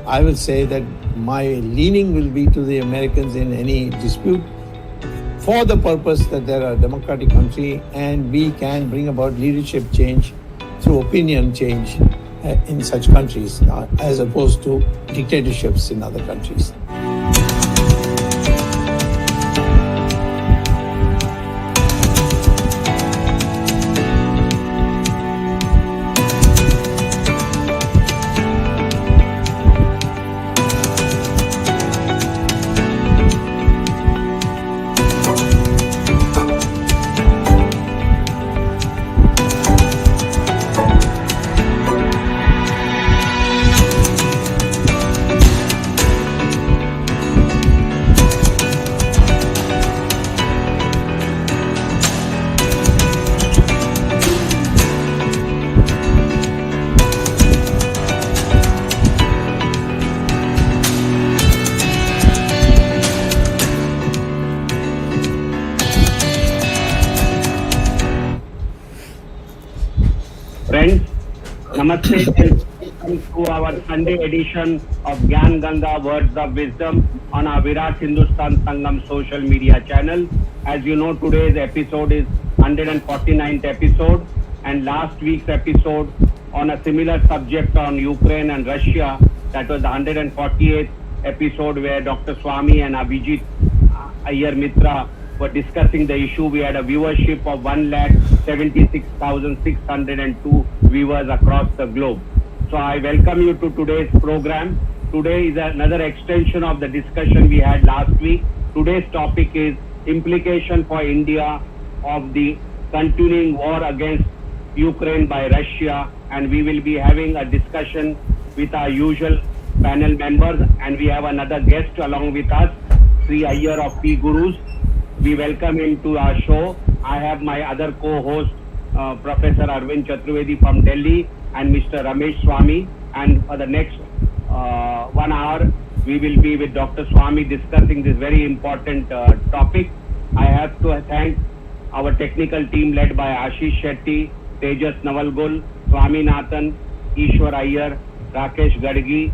I will say that my leaning will be to the Americans in any dispute for the purpose that they are a democratic country and we can bring about leadership change through opinion change in such countries as opposed to dictatorships in other countries. Friends, Namaste and welcome to our Sunday edition of Gyan Ganga Words of Wisdom on our VIRAT Hindustan Sangham social media channel. As you know, today's episode is 149th episode, and last week's episode on a similar subject on Ukraine and Russia, that was the 148th episode where Dr. Sawmy and Abhijit Iyer Mitra were discussing the issue. We had a viewership of 1,76,602 viewers across the globe. So I welcome you to today's program. Today is another extension of the discussion we had last week. Today's topic is implication for India of the continuing war against Ukraine by Russia, and we will be having a discussion with our usual panel members, and we have another guest along with us, Sri Iyer of P Gurus. We welcome him to our show. I have my other co-host, Professor Arvind Chaturvedi from Delhi, and Mr. Ramesh Sawmy. And for the next 1 hour, we will be with Dr. Sawmy discussing this very important topic. I have to thank our technical team led by Ashish Shetty, Tejas Navalgul, Swaminathan, Ishwar Iyer, Rakesh Gadgi,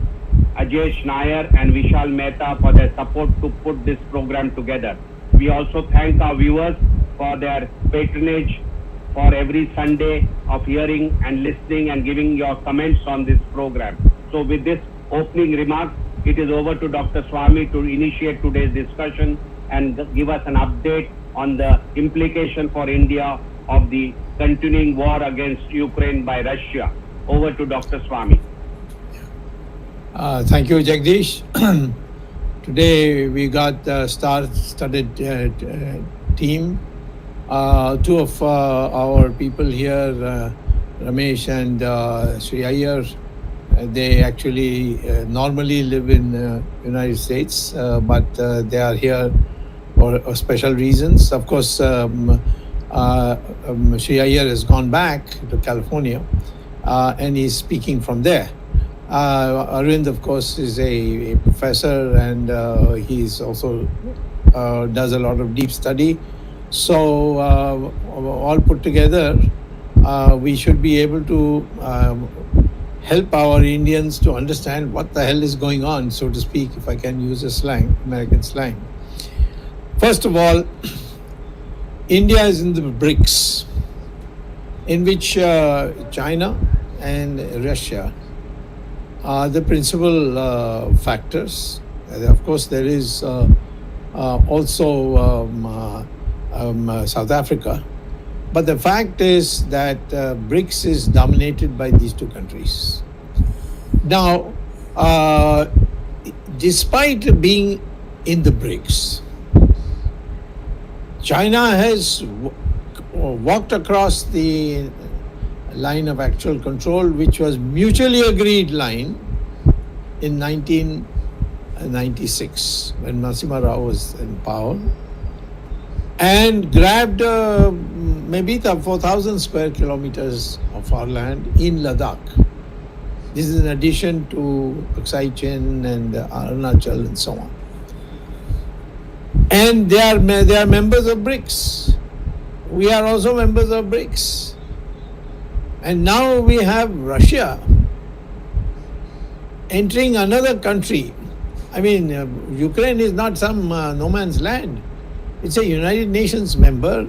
Ajesh Nair, and Vishal Mehta for their support to put this program together. We also thank our viewers for their patronage for every Sunday of hearing and listening and giving your comments on this program. So with this opening remark, it is over to Dr. Sawmy to initiate today's discussion and give us an update on the implication for India of the continuing war against Ukraine by Russia. Over to Dr. Sawmy. Thank you, Jagdish. Today we got a star-studded team. Two of our people here, Ramesh and Sri Iyer, they actually normally live in United States, but they are here for special reasons. Of course, Sri Iyer has gone back to California and he's speaking from there. Arvind, of course, is a professor and he's also does a lot of deep study. So all put together, we should be able to help our Indians to understand what the hell is going on, so to speak, if I can use a slang, American slang. First of all, India is in the BRICS, in which China and Russia are the principal factors. Of course, there is also South Africa. But the fact is that BRICS is dominated by these two countries. Now, despite being in the BRICS, China has walked across the line of actual control, which was mutually agreed line in 1996 when Narasimha Rao was in power, and grabbed maybe 4,000 square kilometers of our land in Ladakh. This is in addition to Aksai Chin and Arunachal and so on. And they are members of BRICS. We are also members of BRICS. And now we have Russia entering another country. I mean, Ukraine is not some no man's land. It's a United Nations member.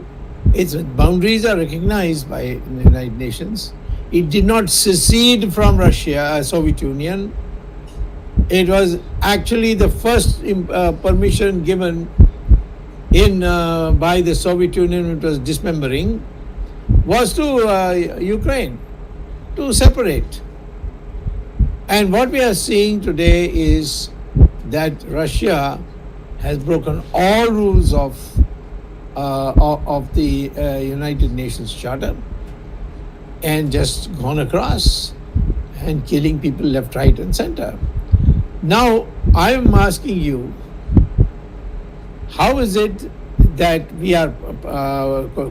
Its boundaries are recognized by the United Nations. It did not secede from Russia, Soviet Union. It was actually the first permission given in by the Soviet Union, which was dismembering, was to Ukraine to separate. And what we are seeing today is that Russia has broken all rules of the United Nations Charter and just gone across and killing people left, right, and center. Now, I am asking you, how is it that we are,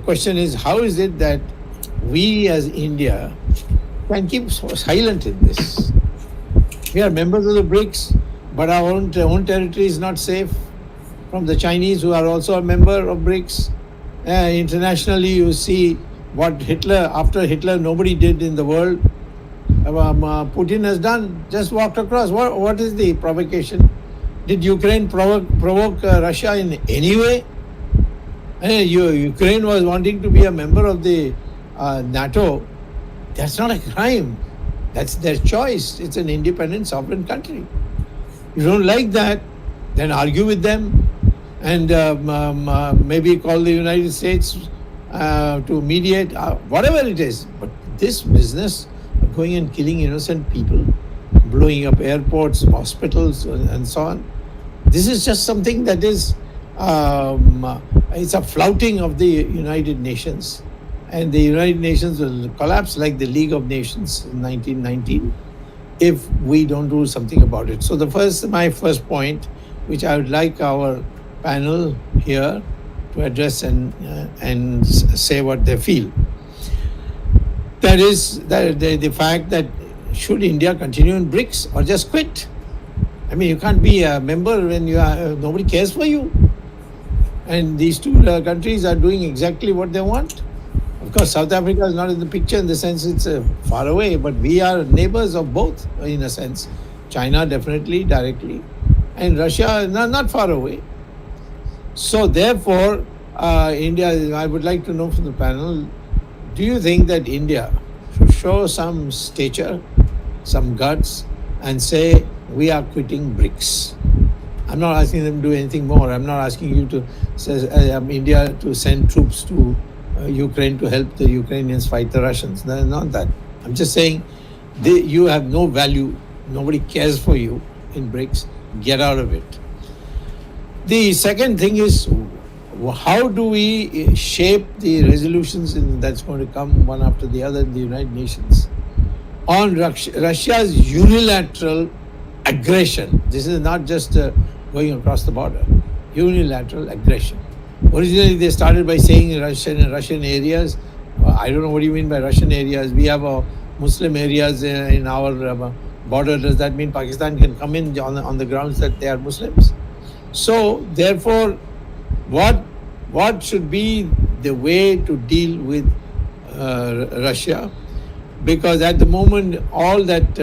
question is, how is it that we as India can keep silent in this? We are members of the BRICS, but our own territory is not safe from the Chinese, who are also a member of BRICS. Internationally, you see what Hitler, after Hitler, nobody did in the world. Putin has done, just walked across. What is the provocation? Did Ukraine provoke Russia in any way? Ukraine was wanting to be a member of the NATO. That's not a crime. That's their choice. It's an independent, sovereign country. You don't like that, then argue with them and maybe call the United States to mediate, whatever it is. But this business of going and killing innocent people, blowing up airports, hospitals, and so on, this is just something that is, it's a flouting of the United Nations. And the United Nations will collapse like the League of Nations in 1919 if we don't do something about it. So my first point, which I would like our panel here to address and say what they feel, that is the fact that should India continue in BRICS or just quit? I mean, you can't be a member when you are, nobody cares for you. And these two countries are doing exactly what they want. Of course, South Africa is not in the picture in the sense it's far away, but we are neighbors of both in a sense. China definitely directly, and Russia not far away. So therefore, India, I would like to know from the panel, do you think that India should show some stature, some guts, and say we are quitting BRICS? I'm not asking them to do anything more. I'm not asking you to say India to send troops to Ukraine to help the Ukrainians fight the Russians. No, not that. I'm just saying you have no value. Nobody cares for you in BRICS. Get out of it. The second thing is, how do we shape the resolutions that's going to come one after the other in the United Nations on Russia's unilateral aggression? This is not just going across the border. Unilateral aggression. Originally, they started by saying Russian areas. I don't know what you mean by Russian areas. We have Muslim areas in our border. Does that mean Pakistan can come in on the grounds that they are Muslims? So, therefore, what should be the way to deal with Russia? Because at the moment, all that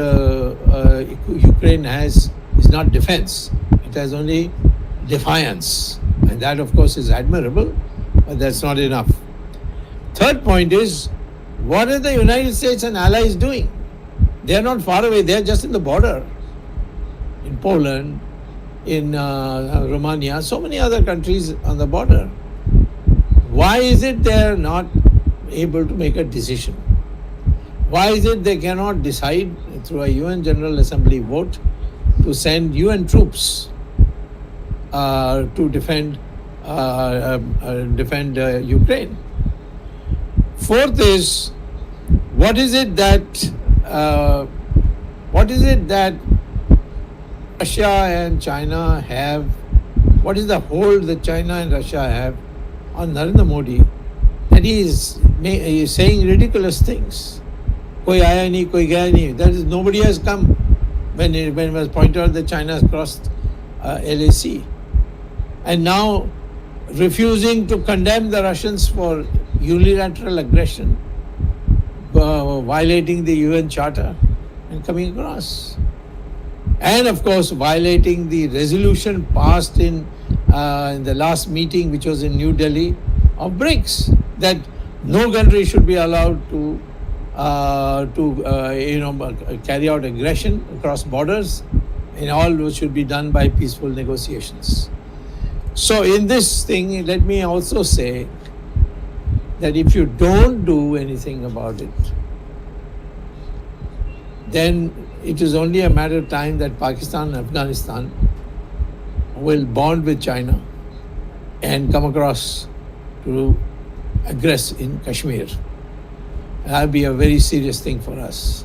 Ukraine has is not defense. It has only defiance. And that, of course, is admirable, but that's not enough. Third point is, what are the United States and allies doing? They are not far away. They are just in the border. In Poland, in Romania, so many other countries on the border. Why is it they are not able to make a decision? Why is it they cannot decide through a UN General Assembly vote to send UN troops to defend Ukraine? Fourth is, what is it that Russia and China have? What is the hold that China and Russia have on Narendra Modi? That he is saying ridiculous things. Koi aaya nahi, koi gaya nahi. That is, nobody has come when it was pointed out that China has crossed LAC. And now refusing to condemn the Russians for unilateral aggression, violating the UN Charter and coming across. and of course violating the resolution passed in the last meeting, which was in New Delhi, of BRICS, that no country should be allowed to carry out aggression across borders, and all should be done by peaceful negotiations. So in this thing, let me also say that if you don't do anything about it, then it is only a matter of time that Pakistan and Afghanistan will bond with China and come across to aggress in Kashmir. That will be a very serious thing for us.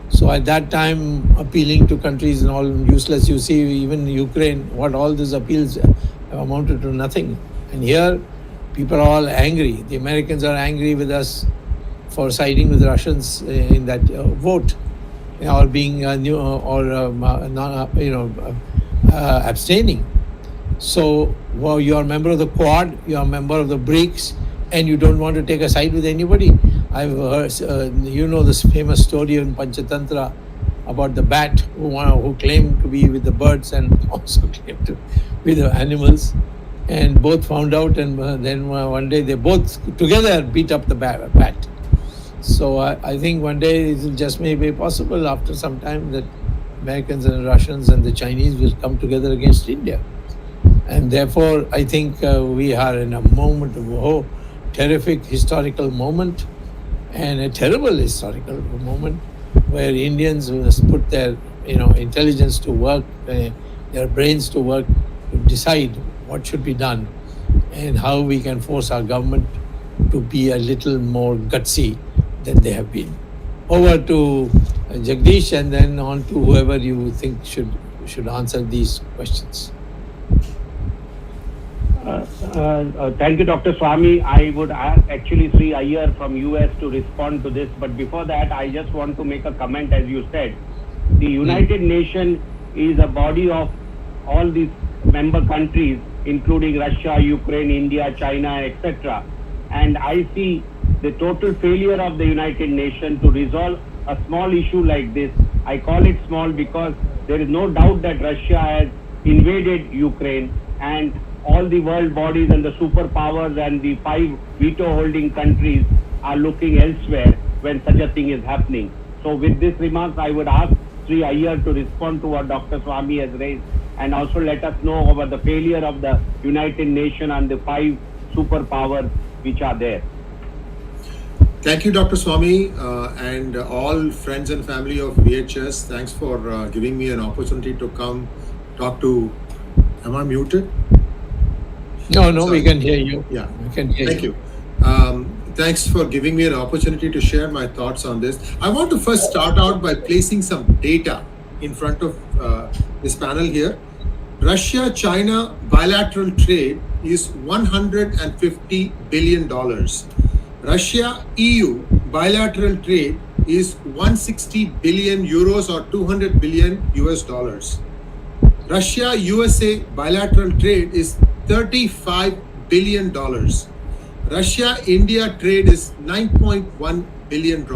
So at that time, appealing to countries and all useless. You see, even Ukraine, what all these appeals have amounted to nothing. And here, people are all angry. The Americans are angry with us for siding with Russians in that vote, or being abstaining. So, well, you are a member of the Quad, you are a member of the BRICS, and you don't want to take a side with anybody. I've heard, this famous story in Panchatantra about the bat who claimed to be with the birds and also claimed to be the animals, and both found out, and then one day they both together beat up the bat. So I think one day it just may be possible after some time that Americans and Russians and the Chinese will come together against India. And therefore, I think we are in a moment of terrific historical moment, and a terrible historical moment, where Indians must put their intelligence to work, their brains to work, to decide what should be done and how we can force our government to be a little more gutsy than they have been. Over to Jagdish, and then on to whoever you think should answer these questions. Thank you, Dr. Sawmy. I would ask actually Sri Iyer from US to respond to this. But before that, I just want to make a comment. As you said, the United Nations is a body of all these member countries, including Russia, Ukraine, India, China, etc. And I see the total failure of the United Nations to resolve a small issue like this. I call it small because there is no doubt that Russia has invaded Ukraine, and all the world bodies and the superpowers and the 5 veto-holding countries are looking elsewhere when such a thing is happening. So with this remarks, I would ask Sri Iyer to respond to what Dr. Sawmy has raised, and also let us know about the failure of the United Nations and the 5 superpowers which are there. Thank you, Dr. Sawmy, and all friends and family of VHS. Thanks for giving me an opportunity to come talk to. Am I muted? No, we can hear you. Yeah, we can hear you. Thanks for giving me an opportunity to share my thoughts on this. I want to first start out by placing some data in front of this panel here. Russia-China bilateral trade is $150 billion. Russia-EU bilateral trade is 160 billion euros or 200 billion US dollars. Russia-USA bilateral trade is $35 billion. Russia-India trade is $9.1 billion.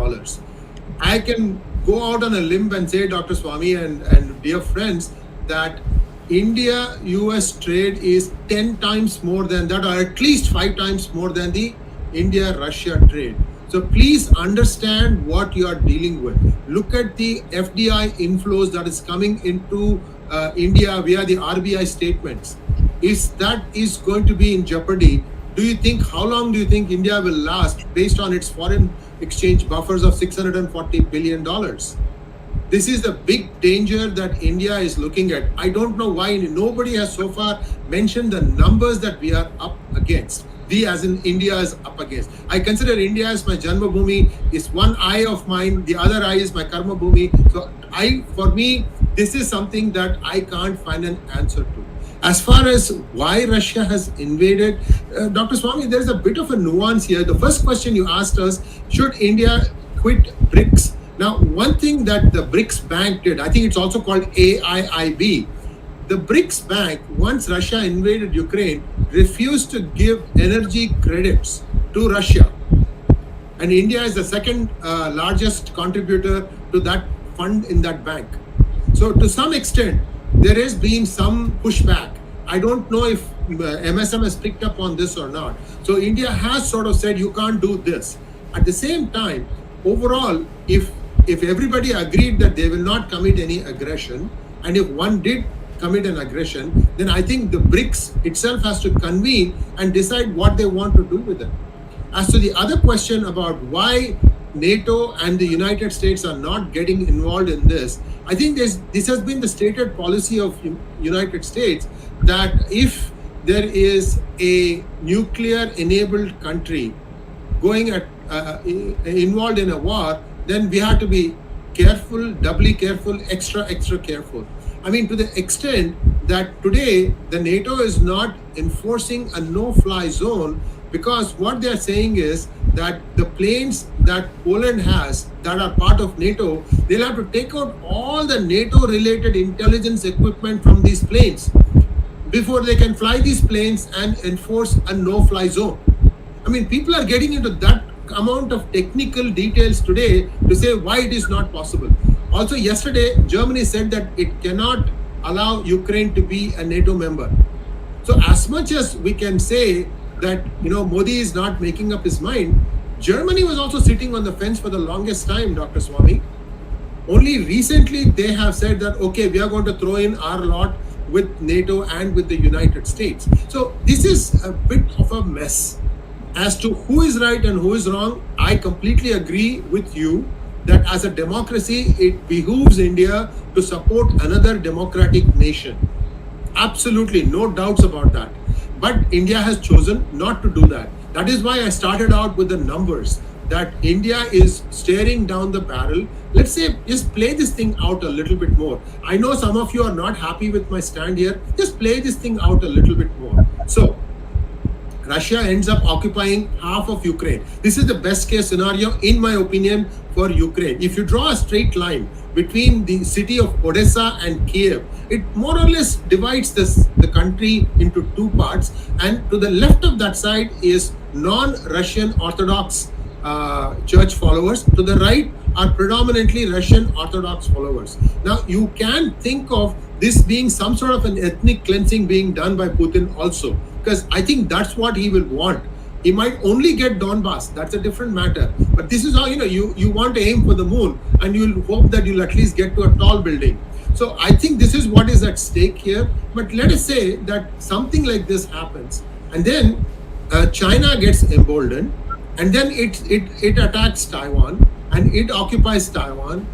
I can go out on a limb and say, Dr. Sawmy and dear friends, that India-US trade is 10 times more than that, or at least 5 times more than the India-Russia trade. So please understand what you are dealing with. Look at the FDI inflows that is coming into India via the RBI statements. If that is going to be in jeopardy, how long do you think India will last based on its foreign exchange buffers of $640 billion? This is the big danger that India is looking at. I don't know why nobody has so far mentioned the numbers that we are up against. We as in India is up against. I consider India as my Janma Bhoomi, is one eye of mine, the other eye is my Karma Bhoomi. So for me, this is something that I can't find an answer to. As far as why Russia has invaded, Dr. Sawmy, there's a bit of a nuance here. The first question you asked us, should India quit BRICS? Now, one thing that the BRICS Bank did, I think it's also called AIIB, the BRICS Bank, once Russia invaded Ukraine, refused to give energy credits to Russia. And India is the second largest contributor to that fund in that bank. So to some extent, there has been some pushback. I don't know if MSM has picked up on this or not. So India has sort of said you can't do this. At the same time, overall, if everybody agreed that they will not commit any aggression, and if one did commit an aggression, then I think the BRICS itself has to convene and decide what they want to do with it. As to the other question about why NATO and the United States are not getting involved in this, I think this has been the stated policy of United States, that if there is a nuclear-enabled country going involved in a war, then we have to be careful, doubly careful, extra careful. I mean, to the extent that today the NATO is not enforcing a no-fly zone, because what they are saying is that the planes that Poland has that are part of NATO, they'll have to take out all the NATO-related intelligence equipment from these planes before they can fly these planes and enforce a no-fly zone. I mean, people are getting into that amount of technical details today to say why it is not possible. Also, yesterday, Germany said that it cannot allow Ukraine to be a NATO member. So as much as we can say that, Modi is not making up his mind, Germany was also sitting on the fence for the longest time, Dr. Sawmy. Only recently they have said that, okay, we are going to throw in our lot with NATO and with the United States. So this is a bit of a mess. As to who is right and who is wrong, I completely agree with you that as a democracy, it behooves India to support another democratic nation. Absolutely, no doubts about that. But India has chosen not to do that. That is why I started out with the numbers, that India is staring down the barrel. Let's say, just play this thing out a little bit more. I know some of you are not happy with my stand here. Just play this thing out a little bit more. So, Russia ends up occupying half of Ukraine. This is the best case scenario, in my opinion, for Ukraine. If you draw a straight line between the city of Odessa and Kiev, it more or less divides the country into two parts. And to the left of that side is non-Russian Orthodox church followers. To the right are predominantly Russian Orthodox followers. Now, you can think of this being some sort of an ethnic cleansing being done by Putin also, because I think that's what he will want. He might only get Donbass, that's a different matter. But this is how, you want to aim for the moon, and you'll hope that you'll at least get to a tall building. So I think this is what is at stake here. But let us say that something like this happens, and then China gets emboldened, and then it attacks Taiwan, and it occupies Taiwan.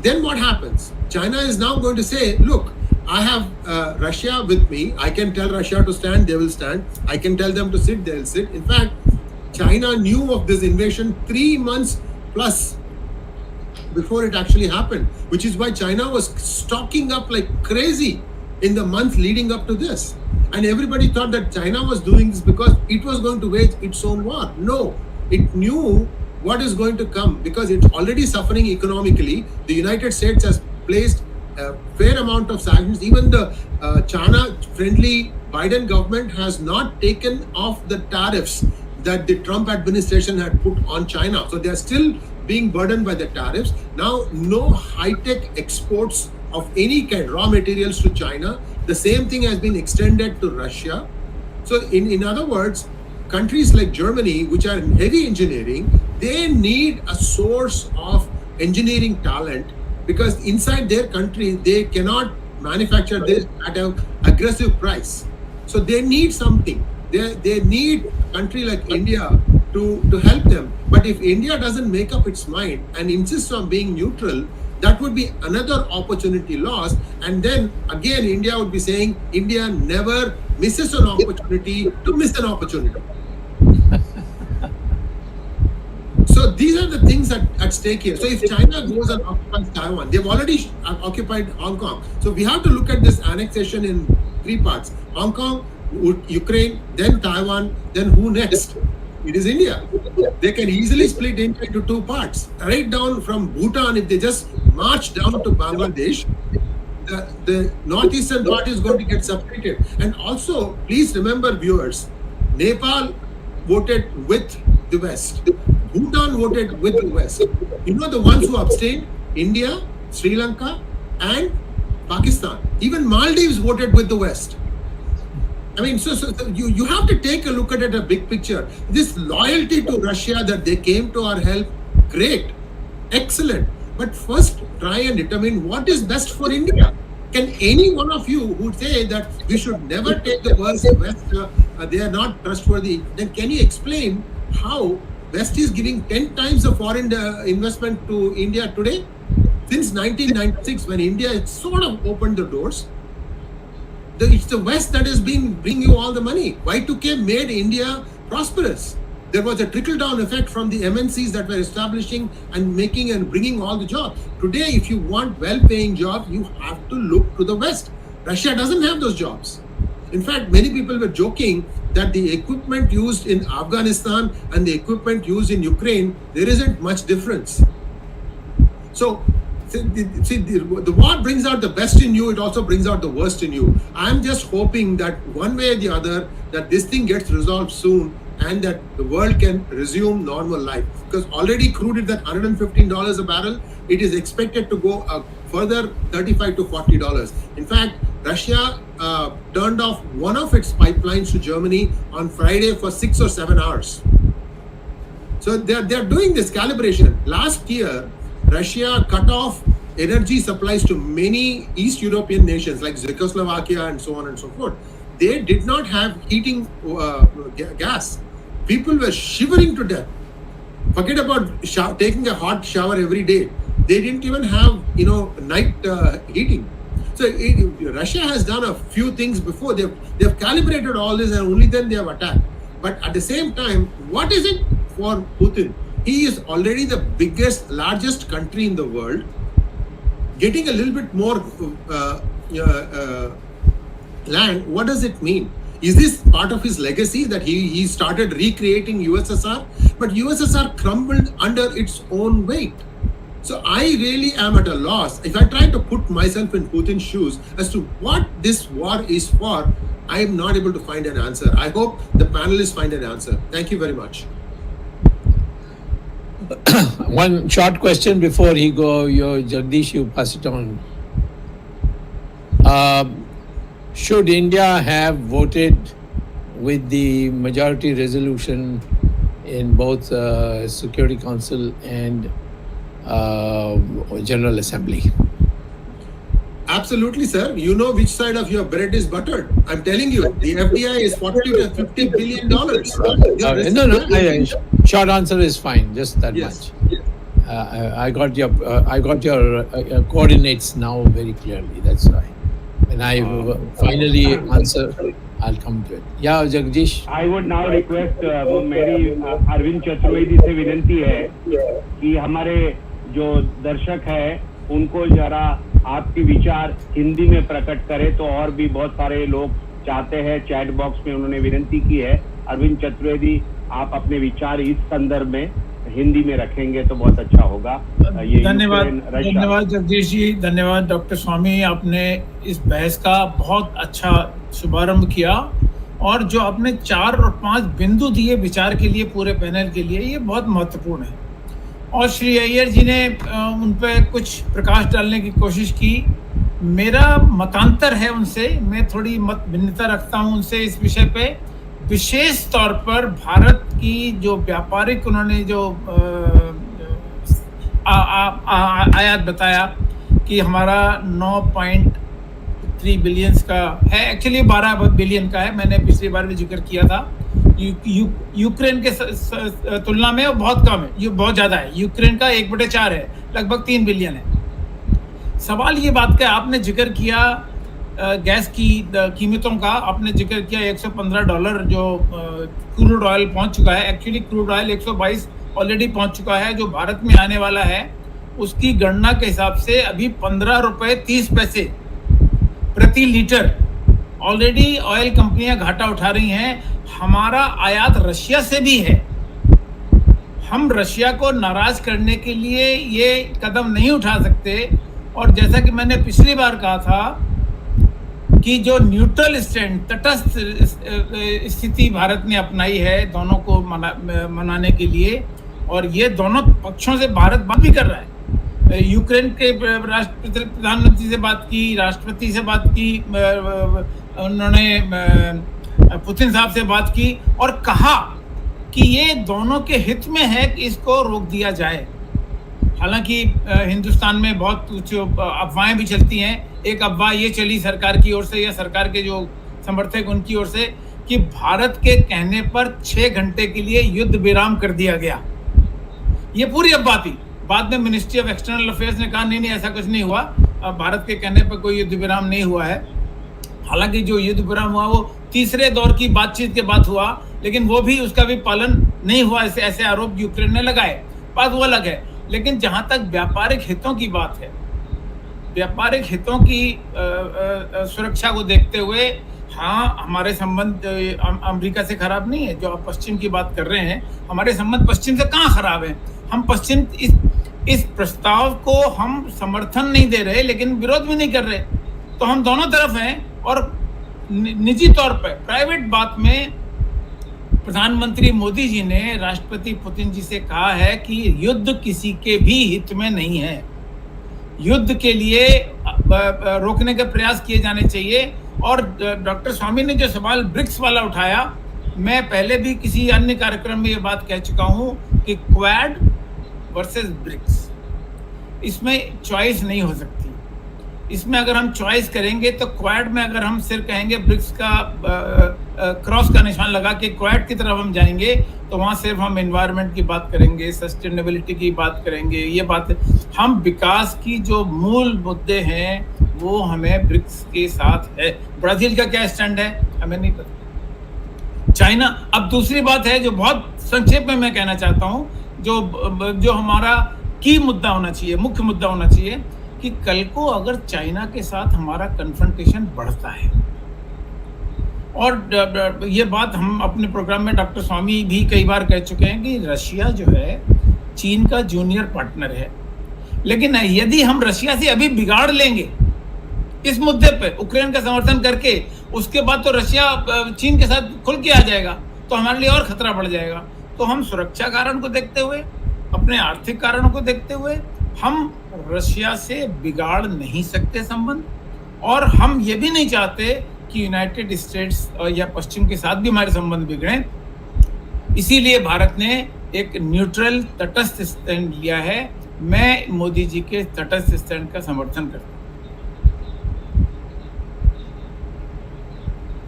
Then what happens? China is now going to say, look, I have Russia with me. I can tell Russia to stand, they will stand. I can tell them to sit, they will sit. In fact, China knew of this invasion 3 months plus before it actually happened, which is why China was stocking up like crazy in the month leading up to this. And everybody thought that China was doing this because it was going to wage its own war. No, it knew what is going to come because it's already suffering economically. The United States has placed a fair amount of sanctions. Even the China-friendly Biden government has not taken off the tariffs that the Trump administration had put on China. So they are still being burdened by the tariffs. Now, no high-tech exports of any kind, raw materials to China. The same thing has been extended to Russia. So in other words, countries like Germany, which are in heavy engineering, they need a source of engineering talent because inside their country, they cannot manufacture this at an aggressive price. So they need something. They need a country like India to help them. But if India doesn't make up its mind and insists on being neutral, that would be another opportunity lost. And then again, India would be saying, India never misses an opportunity to miss an opportunity. So these are the things at stake here. So if China goes and occupies Taiwan, they've already occupied Hong Kong. So we have to look at this annexation in 3 parts. Hong Kong, Ukraine, then Taiwan, then who next? It is India. They can easily split India into 2 parts. Right down from Bhutan, if they just march down to Bangladesh, the northeastern part is going to get separated. And also, please remember, viewers, Nepal voted with the West. Bhutan voted with the West. You know the ones who abstained? India, Sri Lanka, and Pakistan. Even Maldives voted with the West. I mean, so you have to take a look at it, a big picture. This loyalty to Russia that they came to our help, great, excellent. But first, try and determine what is best for India. Can any one of you who say that we should never take the West, they are not trustworthy, then can you explain how West is giving 10 times the foreign investment to India today? Since 1996, when India sort of opened the doors, it's the West that has been bringing you all the money. Y2K made India prosperous. There was a trickle-down effect from the MNCs that were establishing and making and bringing all the jobs. Today, if you want well-paying jobs, you have to look to the West. Russia doesn't have those jobs. In fact, many people were joking that the equipment used in Afghanistan and the equipment used in Ukraine, there isn't much difference. So, the war brings out the best in you, it also brings out the worst in you. I'm just hoping that one way or the other, that this thing gets resolved soon and that the world can resume normal life. Because already crude is at $115 a barrel, it is expected to go a further $35 to $40. In fact, Russia turned off one of its pipelines to Germany on Friday for 6 or 7 hours. So they're doing this calibration. Last year, Russia cut off energy supplies to many East European nations like Czechoslovakia and so on and so forth. They did not have heating gas. People were shivering to death. Forget about taking a hot shower every day. They didn't even have, night heating. So Russia has done a few things before. They've calibrated all this and only then they have attacked. But at the same time, what is it for Putin? He is already the biggest, largest country in the world. Getting a little bit more land, what does it mean? Is this part of his legacy that he started recreating USSR? But USSR crumbled under its own weight. So I really am at a loss. If I try to put myself in Putin's shoes as to what this war is for, I am not able to find an answer. I hope the panelists find an answer. Thank you very much. One short question before he go, Jagdish, you pass it on. Should India have voted with the majority resolution in both Security Council and General Assembly? Absolutely, sir. You know which side of your bread is buttered. I'm telling you, the FDI is $40 to $50 billion. No. Short answer is fine. Just that Yes. much. I got your coordinates now very clearly. That's why. When I finally answer, I'll come to it. Yeah, Jagdish. I would now request मेरी अरविंद चतुर्वेदी से विनंती है कि हमारे जो दर्शक है उनको जरा आपके विचार हिंदी में प्रकट करें, तो और भी बहुत सारे लोग चाहते हैं। चैट बॉक्स में उन्होंने विनंती की है। अरविंद चतुर्वेदी, आप अपने विचार इस संदर्भ में हिंदी में रखेंगे तो बहुत अच्छा होगा। धन्यवाद जगदीश जी, धन्यवाद डॉक्टर स्वामी, आपने इस बहस का बहुत अच्छा शुभारंभ किया और जो आपने 4 और 5 बिंदु दिए विचार के लिए पूरे पैनल के लिए, ये बहुत महत्वपूर्ण है और श्री अय्यर जी ने उन पर कुछ प्रकाश डालने की कोशिश की। मेरा मतांतर है उनसे, मैं थोड़ी मत भिन्नता रखता हूं उनसे इस विषय पे, विशेष तौर पर भारत की जो व्यापारिक उन्होंने जो आयात बताया कि हमारा 9.3 बिलियन का है, एक्चुअली 12 बिलियन का है, मैंने पिछली बार भी जिक्र किया था। यूक्रेन के तुलना में वो बहुत कम है, ये बहुत ज़्यादा है। यूक्रेन का 1/4 है, लगभग 3 बिलियन है। सवाल ये बात का, आपने जिक्र किया गैस की कीमतों का, आपने जिक्र किया $115 जो क्रूड ऑयल पहुंच चुका है। एक्चुअली क्रूड ऑयल 122 ऑलरेडी पहुंच चुका है, जो भारत में आने वाला है उसकी गणना के हिसाब से अभी ₹15.30 प्रति लीटर ऑलरेडी ऑयल कंपनियां घाटा उठा रही हैं। हमारा आयात रशिया से भी है। हम रशिया को नाराज करने के लिए ये कदम नहीं उठा सकते। और जैसा कि मैंने पिछली बार कहा था कि जो न्यूट्रल स्टैंड, तटस्थ स्थिति भारत ने अपनाई है दोनों को मनाने के लिए, और ये दोनों पक्षों से भारत बात भी कर रहा है। यूक्रेन के प्रधानमंत्री से बात की, राष्ट्रपति से बात की, उन्होंने पुतिन साहब से बात की और कहा कि ये दोनों के हित में है कि इसको रोक दिया जाए। हालांकि हिंदुस्तान में बहुत कुछ अफवाहें भी चलती हैं। एक अफवाह ये चली सरकार की ओर से या सरकार के जो समर्थक उनकी ओर से कि भारत के कहने पर 6 घंटे के लिए युद्ध विराम कर दिया गया। ये पूरी अफवाह थी। बाद में मिनिस्ट्री ऑफ एक्सटर्नल अफेयर्स ने कहा नहीं ऐसा कुछ नहीं हुआ, भारत के कहने पर कोई युद्ध विराम नहीं हुआ है। हालांकि जो युद्ध विराम हुआ वो तीसरे दौर की बातचीत के बाद हुआ, लेकिन वो भी उसका भी पालन नहीं हुआ, ऐसे आरोप यूक्रेन ने लगाए। बात वो अलग है। लेकिन जहां तक व्यापारिक हितों की बात है, व्यापारिक हितों की सुरक्षा को देखते हुए, हाँ, हमारे संबंध अमेरिका से खराब नहीं है। जो आप पश्चिम की बात कर रहे हैं, हमारे संबंध पश्चिम से कहाँ खराब है? हम पश्चिम इस प्रस्ताव को हम समर्थन नहीं दे रहे, लेकिन विरोध भी नहीं कर रहे। तो हम दोनों तरफ हैं। और निजी तौर पर प्राइवेट बात में प्रधानमंत्री मोदी जी ने राष्ट्रपति पुतिन जी से कहा है कि युद्ध किसी के भी हित में नहीं है। युद्ध के लिए रोकने के प्रयास किए जाने चाहिए। और डॉक्टर स्वामी ने जो सवाल ब्रिक्स वाला उठाया, मैं पहले भी किसी अन्य कार्यक्रम में ये बात कह चुका हूं कि क्वाड वर्सेस ब्रिक्स, इसमें चॉइस नहीं हो सकती। इसमें अगर हम चॉइस करेंगे तो क्वाड में अगर हम सिर्फ कहेंगे ब्रिक्स का क्रॉस का निशान लगा के क्वाड की तरफ हम जाएंगे, तो वहाँ सिर्फ हम एनवायरनमेंट की बात करेंगे, सस्टेनेबिलिटी की बात करेंगे। ये बात, हम विकास की जो मूल मुद्दे हैं वो हमें ब्रिक्स के साथ है। ब्राजील का क्या स्टैंड है हमें नहीं पता। चाइना, अब दूसरी बात है जो बहुत संक्षेप में मैं कहना चाहता हूँ, जो हमारा की मुद्दा होना चाहिए, मुख्य मुद्दा होना चाहिए कि कल को अगर चाइना के साथ हमारा कन्फ्रंटेशन बढ़ता है, और ये बात हम अपने प्रोग्राम में डॉक्टर स्वामी भी कई बार कह चुके हैं कि रशिया जो है चीन का जूनियर पार्टनर है। लेकिन यदि हम रशिया से अभी बिगाड़ लेंगे इस मुद्दे पे यूक्रेन का समर्थन करके, उसके बाद तो रशिया चीन के साथ खुल के आ जाएगा, तो हमारे लिए और खतरा बढ़ जाएगा। तो हम सुरक्षा कारण को देखते हुए, अपने आर्थिक कारणों को देखते हुए, हम रशिया से बिगाड़ नहीं सकते संबंध, और हम ये भी नहीं चाहते कि यूनाइटेड स्टेट्स या पश्चिम के साथ भी हमारे संबंध बिगड़े। इसीलिए भारत ने एक न्यूट्रल तटस्थ स्टैंड लिया है। मैं मोदी जी के तटस्थ स्टैंड का समर्थन करता हूँ।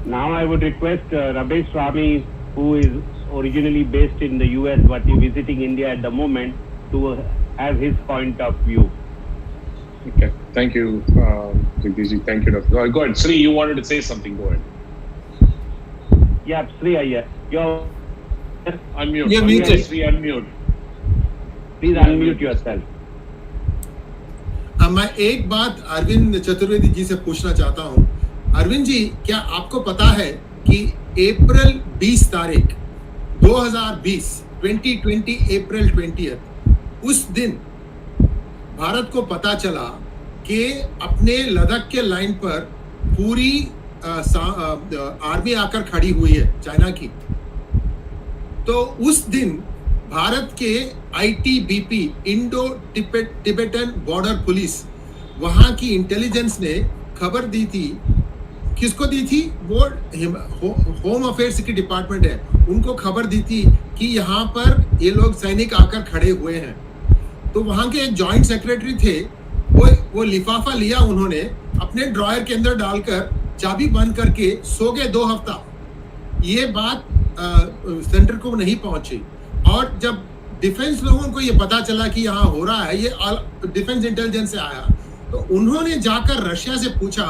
Now I would request Ramesh Swamy, who is originally based in the US but is visiting India at the moment, to have his point of view. Okay, thank you, Jagdish. Thank you, Doctor. Go ahead, Sri. You wanted to say something. Go ahead. Yeah, Sri, you're unmute. You're muted. Sri, unmute. Please unmute yourself. मैं एक बात अरविंद चतुर्वेदी जी से पूछना चाहता हूँ। अरविंद जी, क्या आपको पता है कि अप्रैल 20 तारीख 2020 अप्रैल 20, उस दिन भारत को पता चला कि अपने लद्दाख के लाइन पर पूरी आर्मी आकर खड़ी हुई है चाइना की। तो उस दिन भारत के ITBP, Indo Tibetan border police, वहां की इंटेलिजेंस ने खबर दी थी। किसको दी थी? वो होम अफेयर्स की डिपार्टमेंट है, उनको खबर दी थी कि यहाँ पर ये लोग सैनिक आकर खड़े हुए हैं। तो वहाँ के एक जॉइंट सेक्रेटरी थे, वो लिफाफा लिया, उन्होंने अपने ड्रॉयर के अंदर डालकर चाबी बंद करके सो गए 2 हफ्ता। ये बात सेंटर को नहीं पहुंची, और जब डिफेंस लोगों को ये पता चला कि यहाँ हो रहा है, ये डिफेंस इंटेलिजेंस से आया, तो उन्होंने जाकर रशिया से पूछा।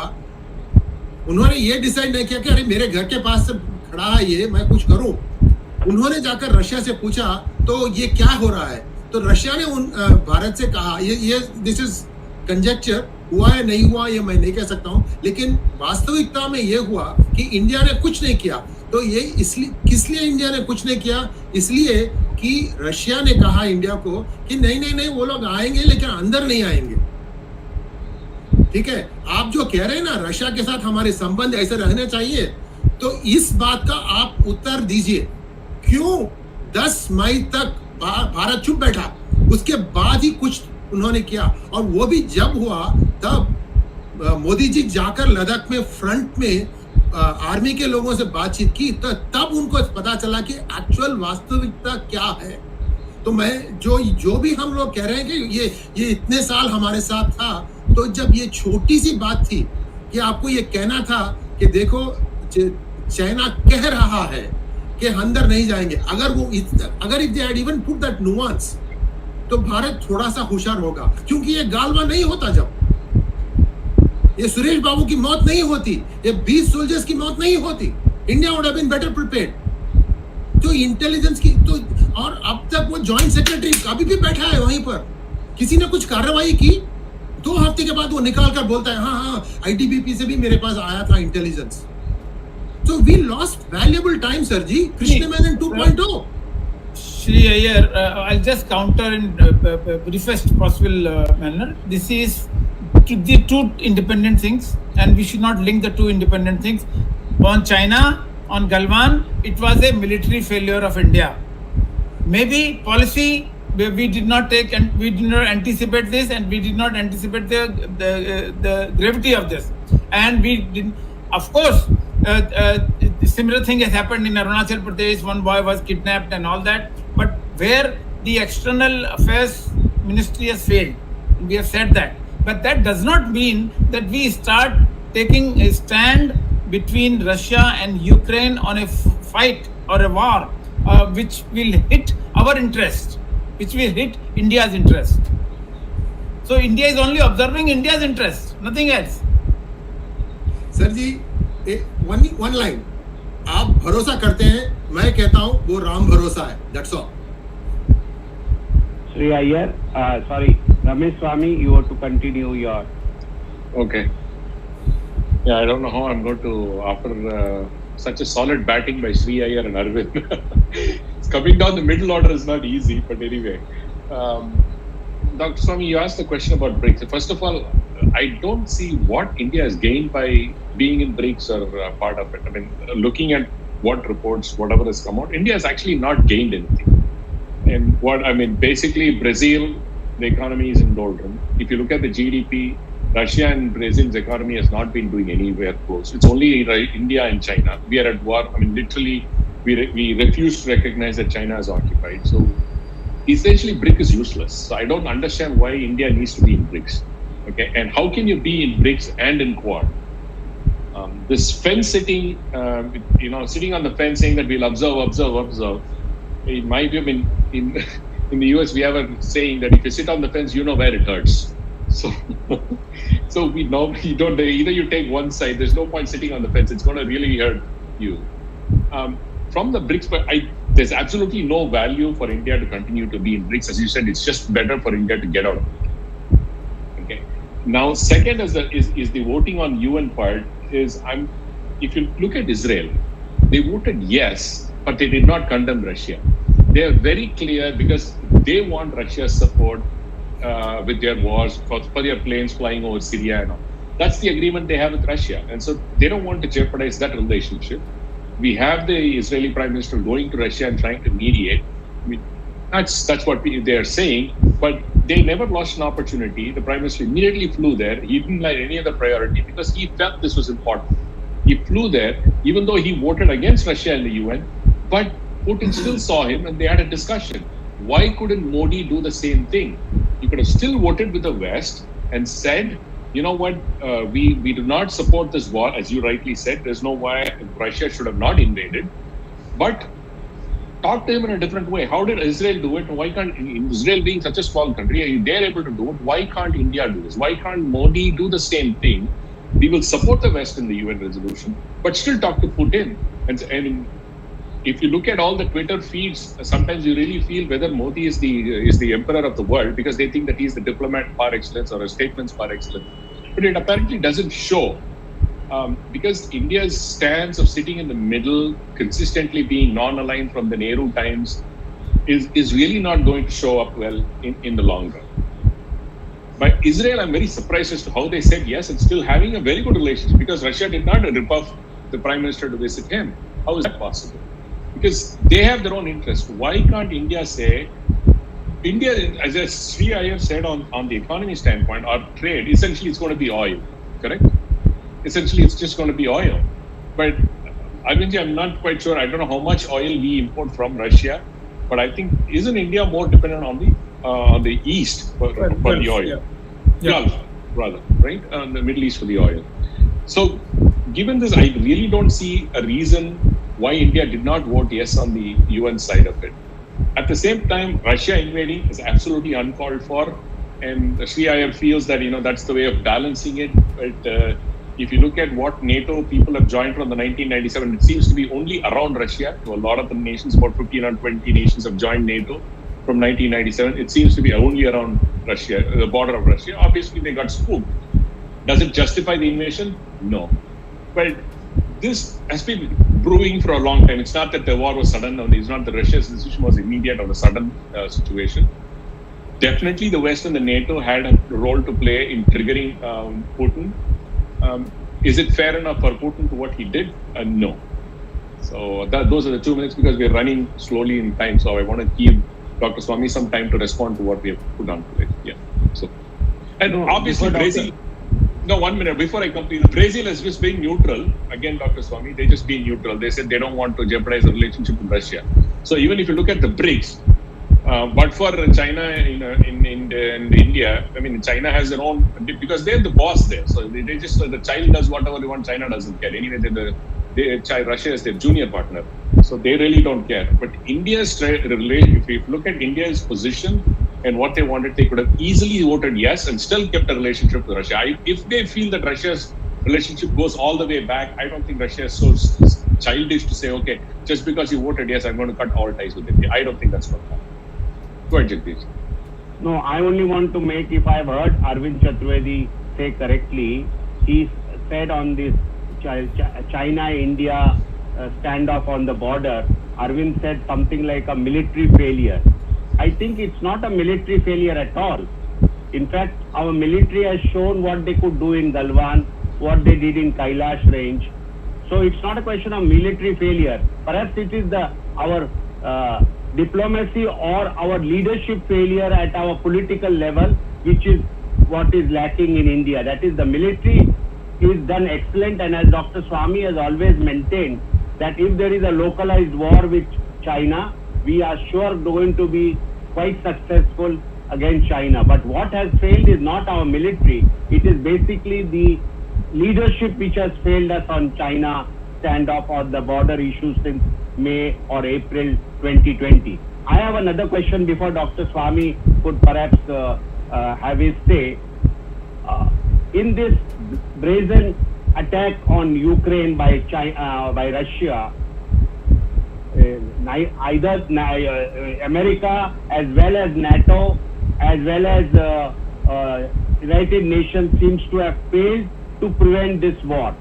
उन्होंने ये डिसाइड नहीं किया कि अरे मेरे घर के पास से खड़ा है ये, मैं कुछ करूं। उन्होंने जाकर रशिया से पूछा तो ये क्या हो रहा है। तो रशिया ने भारत से कहा, ये दिस इज कंजेक्चर, हुआ है नहीं हुआ ये मैं नहीं कह सकता हूं, लेकिन वास्तविकता में ये हुआ कि इंडिया ने कुछ नहीं किया। तो ये इसलिए, किस लिए इंडिया ने कुछ नहीं किया? इसलिए कि रशिया ने कहा इंडिया को कि नहीं वो लोग आएंगे लेकिन अंदर नहीं आएंगे। ठीक है, आप जो कह रहे हैं ना रशिया के साथ हमारे संबंध ऐसे रहने चाहिए, तो इस बात का आप उत्तर दीजिए। क्यों 10 मई तक भारत चुप बैठा? उसके बाद ही कुछ उन्होंने किया, और वो भी जब हुआ तब मोदी जी जाकर लद्दाख में फ्रंट में आर्मी के लोगों से बातचीत की, तो तब उनको पता चला कि एक्चुअल वास्तविकता क्या है। तो मैं जो भी हम लोग कह रहे हैं कि ये इतने साल हमारे साथ था, तो जब ये छोटी सी बात थी कि आपको ये कहना था कि देखो चाइना कह रहा है कि अंदर नहीं जाएंगे, अगर if they had even put that nuance, तो भारत थोड़ा सा होशियार होगा, क्योंकि ये गालवा नहीं होता, जब ये सुरेश बाबू की मौत नहीं होती, ये 20 सोल्जर्स की मौत नहीं होती, India would have been better prepared. तो इंटेलिजेंस की तो, और अब तक वो जॉइंट सेक्रेटरी अभी भी बैठा है वहीं पर, किसी ने कुछ कार्रवाई की, 2 हफ्ते के बाद वो निकाल कर बोलता है हाँ आईटीबीपी से भी मेरे पास आया था intelligence. So we lost valuable time, Sirji. Krishna Menon 2.0. Shri Iyer, I'll just counter in briefest possible manner. This is the two independent things, and we should not link the two independent things. On China, on Galwan, it was a military failure of India. Maybe policy, we did not take, and we did not anticipate this, and we did not anticipate the gravity of this, and we did, of course. Similar thing has happened in Arunachal Pradesh. One boy was kidnapped and all that. But where the external affairs ministry has failed, we have said that. But that does not mean that we start taking a stand between Russia and Ukraine on a fight or a war which will hit our interest, which will hit India's interest. So India is only observing India's interest, nothing else. Sirji, one line, आप भरोसा करते हैं, मैं कहता हूं वो राम भरोसा है, that's all. Sri Iyer, sorry, Ramesh Swamy, you have to continue your. Okay. Yeah, I don't know how I'm going to, after such a solid batting by Sri Iyer and Arvind. It's coming down the middle order is not easy, but anyway. Dr. Swamy, you asked the question about BRICS. First of all, I don't see what India has gained by being in BRICS or part of it. I mean, looking at what reports, whatever has come out, India has actually not gained anything. And basically Brazil, the economy is in doldrum. If you look at the GDP, Russia and Brazil's economy has not been doing anywhere close. It's only India and China. We are at war. I mean, literally, we refuse to recognize that China is occupied. So essentially, BRICS is useless. So I don't understand why India needs to be in BRICS. Okay, and how can you be in BRICS and in Quad? This fence sitting, sitting on the fence saying that we'll observe. In my view, in the US, we have a saying that if you sit on the fence, you know where it hurts. So we know you don't. Either you take one side. There's no point sitting on the fence. It's going to really hurt you. From the BRICS, but there's absolutely no value for India to continue to be in BRICS. As you said, it's just better for India to get out of it. Okay. Now, second is the voting on UN part. If you look at Israel, they voted yes, but they did not condemn Russia. They are very clear because they want Russia's support with their wars for their planes flying over Syria and all. That's the agreement they have with Russia, and so they don't want to jeopardize that relationship. We have the Israeli Prime Minister going to Russia and trying to mediate. I mean, that's what they are saying, but they never lost an opportunity. The Prime Minister immediately flew there. He didn't like any other priority because he felt this was important. He flew there, even though he voted against Russia in the UN, but Putin still saw him and they had a discussion. Why couldn't Modi do the same thing? He could have still voted with the West and said, you know what, we do not support this war, as you rightly said. There's no why Russia should have not invaded, but talk to him in a different way. How did Israel do it? Why can't Israel, being such a small country, they're able to do it? Why can't India do this? Why can't Modi do the same thing? We will support the West in the UN resolution, but still talk to Putin. And if you look at all the Twitter feeds, sometimes you really feel whether Modi is the emperor of the world because they think that he's the diplomat par excellence or a statesman par excellence. But it apparently doesn't show. Because India's stance of sitting in the middle, consistently being non-aligned from the Nehru times, is really not going to show up well in the long run. But Israel, I'm very surprised as to how they said yes and still having a very good relationship because Russia did not rip off the Prime Minister to visit him. How is that possible? Because they have their own interest. Why can't India say, India, as Sri Iyer said on the economy standpoint, our trade, essentially it's going to be oil, correct? Essentially it's just going to be oil. But Arvindji, I'm not quite sure. I don't know how much oil we import from Russia, but I think, isn't India more dependent on the East for the oil? Gulf, rather, right? The Middle East for the oil. So given this, I really don't see a reason why India did not vote yes on the UN side of it. At the same time, Russia invading is absolutely uncalled for, and Sri Iyer feels that that's the way of balancing it. But if you look at what NATO people have joined from the 1997, it seems to be only around Russia. So a lot of the nations, about 15 or 20 nations, have joined NATO from 1997. It seems to be only around Russia, the border of Russia. Obviously, they got spooked. Does it justify the invasion? No. But this has been brewing for a long time. It's not that the war was sudden. It's not that Russia's decision was immediate or a sudden situation. Definitely, the West and the NATO had a role to play in triggering Putin. Is it fair enough for Putin to what he did? No. So those are the 2 minutes, because we're running slowly in time. So I want to give Dr. Sawmy some time to respond to what we have put on plate. Yeah. So, and obviously Brazil. No, 1 minute before I complete. Brazil has just been neutral. Again, Dr. Sawmy, they just been neutral. They said they don't want to jeopardize the relationship with Russia. So even if you look at the BRICS, but for China in India, I mean, China has their own, because they're the boss there. So they just, the child does whatever they want. China doesn't care. Anyway, Russia is their junior partner. So they really don't care. But India's, if you look at India's position and what they wanted, they could have easily voted yes and still kept a relationship with Russia. If they feel that Russia's relationship goes all the way back, I don't think Russia is so childish to say, okay, just because you voted yes, I'm going to cut all ties with India. I don't think that's what happened. Go ahead, Jagdish. No, I only want to make, if I've heard Arvind Chaturvedi say correctly, he said on this China-India standoff on the border, Arvind said something like a military failure. I think it's not a military failure at all. In fact, our military has shown what they could do in Galwan, what they did in Kailash range. So it's not a question of military failure. Perhaps it is our diplomacy or our leadership failure at our political level, which is what is lacking in India. That is, the military is done excellent, and as Dr. Sawmy has always maintained, that if there is a localized war with China, we are sure going to be quite successful against China. But what has failed is not our military. It is basically the leadership which has failed us on China standoff or the border issues since May or April 2020. I have another question before Dr. Sawmy could perhaps have his say. In this brazen attack on Ukraine by Russia, either America as well as NATO as well as United Nations seems to have failed to prevent this war.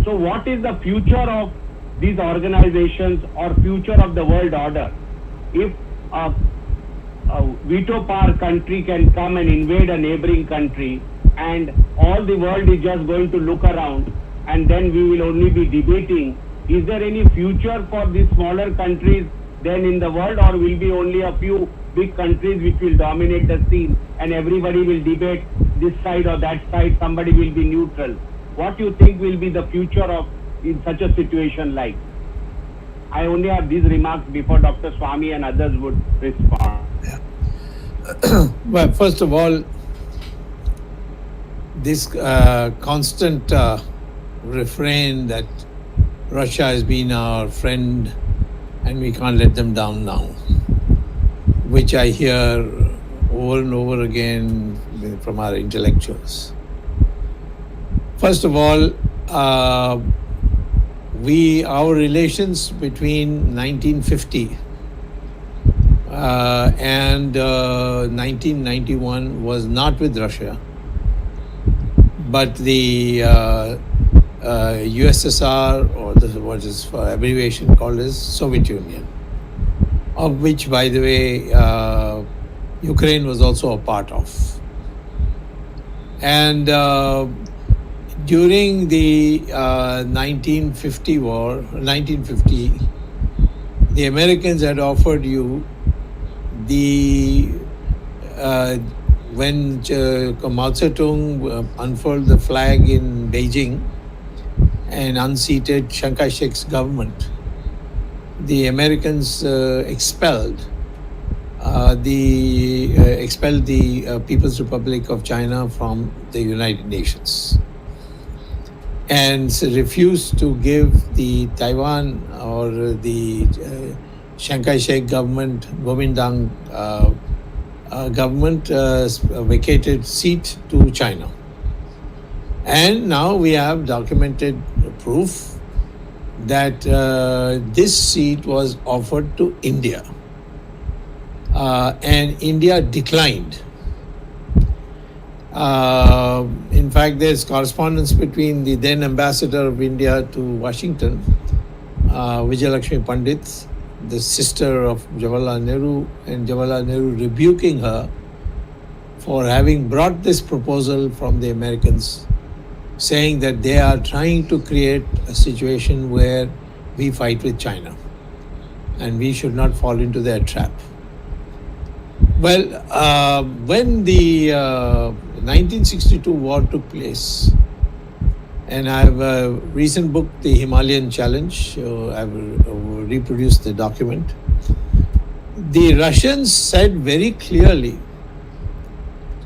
So what is the future of these organizations or future of the world order? If a veto power country can come and invade a neighboring country and all the world is just going to look around and then we will only be debating, is there any future for these smaller countries then in the world, or will be only a few big countries which will dominate the scene and everybody will debate this side or that side, somebody will be neutral? What do you think will be the future of in such a situation like? I only have these remarks before Dr. Sawmy and others would respond. Yeah. Well, first of all, this constant refrain that Russia has been our friend and we can't let them down now, which I hear over and over again from our intellectuals. First of all, our relations between 1950 and 1991 was not with Russia, but the USSR, or what is for abbreviation called as Soviet Union, of which, by the way, Ukraine was also a part of. And during the 1950 war, 1950, the Americans had offered you the when Mao Zedong unfurled the flag in Beijing and unseated Chiang Kai-shek's government, the Americans expelled the People's Republic of China from the United Nations, and refused to give the Taiwan or the Chiang Kai-shek government, Kuomintang government, vacated seat to China. And now we have documented proof that this seat was offered to India, and India declined. In fact, there's correspondence between the then ambassador of India to Washington, Vijayalakshmi Pandit, the sister of Jawaharlal Nehru, and Jawaharlal Nehru rebuking her for having brought this proposal from the Americans, saying that they are trying to create a situation where we fight with China and we should not fall into their trap. Well, when the 1962 war took place, and I have a recent book, The Himalayan Challenge, I've reproduced the document. The Russians said very clearly,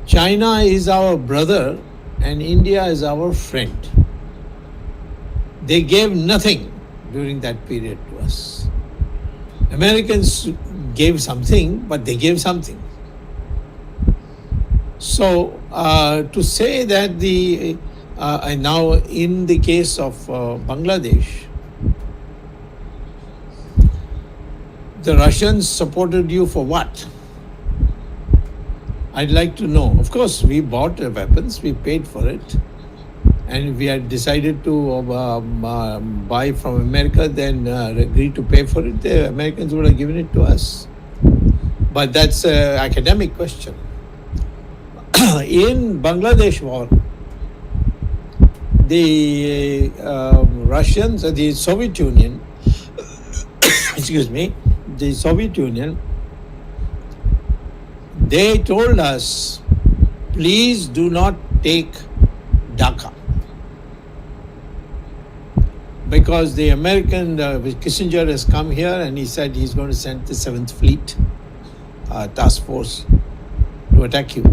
China is our brother and India is our friend. They gave nothing during that period to us. Americans gave something, but they gave something. So to say that the now in the case of Bangladesh, the Russians supported you for what? I'd like to know. Of course, we bought the weapons, we paid for it, and we had decided to buy from America, then agreed to pay for it. The Americans would have given it to us. But that's an academic question. In Bangladesh war, the Russians, the Soviet Union, excuse me, the Soviet Union, they told us, please do not take Dhaka. Because the American, Kissinger has come here and he said he's going to send the 7th Fleet task force to attack you.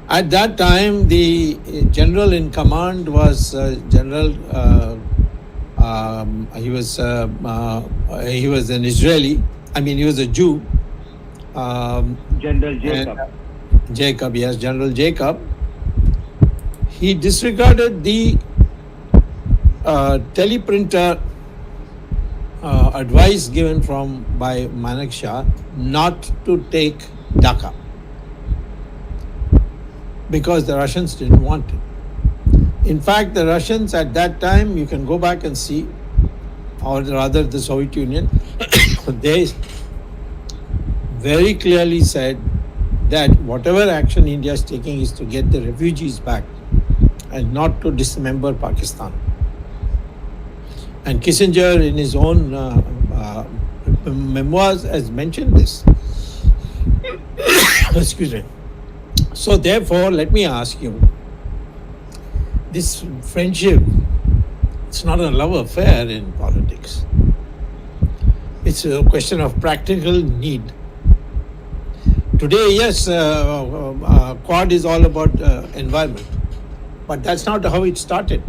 At that time, the general in command was General. He was an Israeli. I mean, he was a Jew. General Jacob. Jacob, yes, General Jacob. He disregarded the teleprinter advice given by Manak Shah not to take Dhaka, because the Russians didn't want it. In fact, the Russians at that time, you can go back and see, or rather the Soviet Union, they very clearly said that whatever action India is taking is to get the refugees back and not to dismember Pakistan. And Kissinger in his own memoirs has mentioned this. Excuse me. So therefore, let me ask you, this friendship, it's not a love affair in politics. It's a question of practical need. Today, yes, Quad is all about environment, but that's not how it started.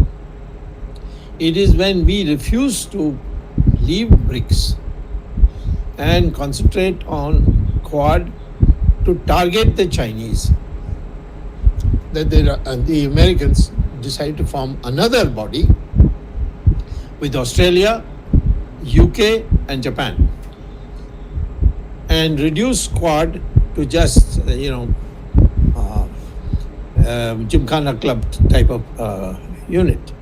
It is when we refuse to leave BRICS and concentrate on Quad to target the Chinese that the Americans decided to form another body with Australia, UK and Japan, and reduce Quad to just, Gymkhana Club type of unit.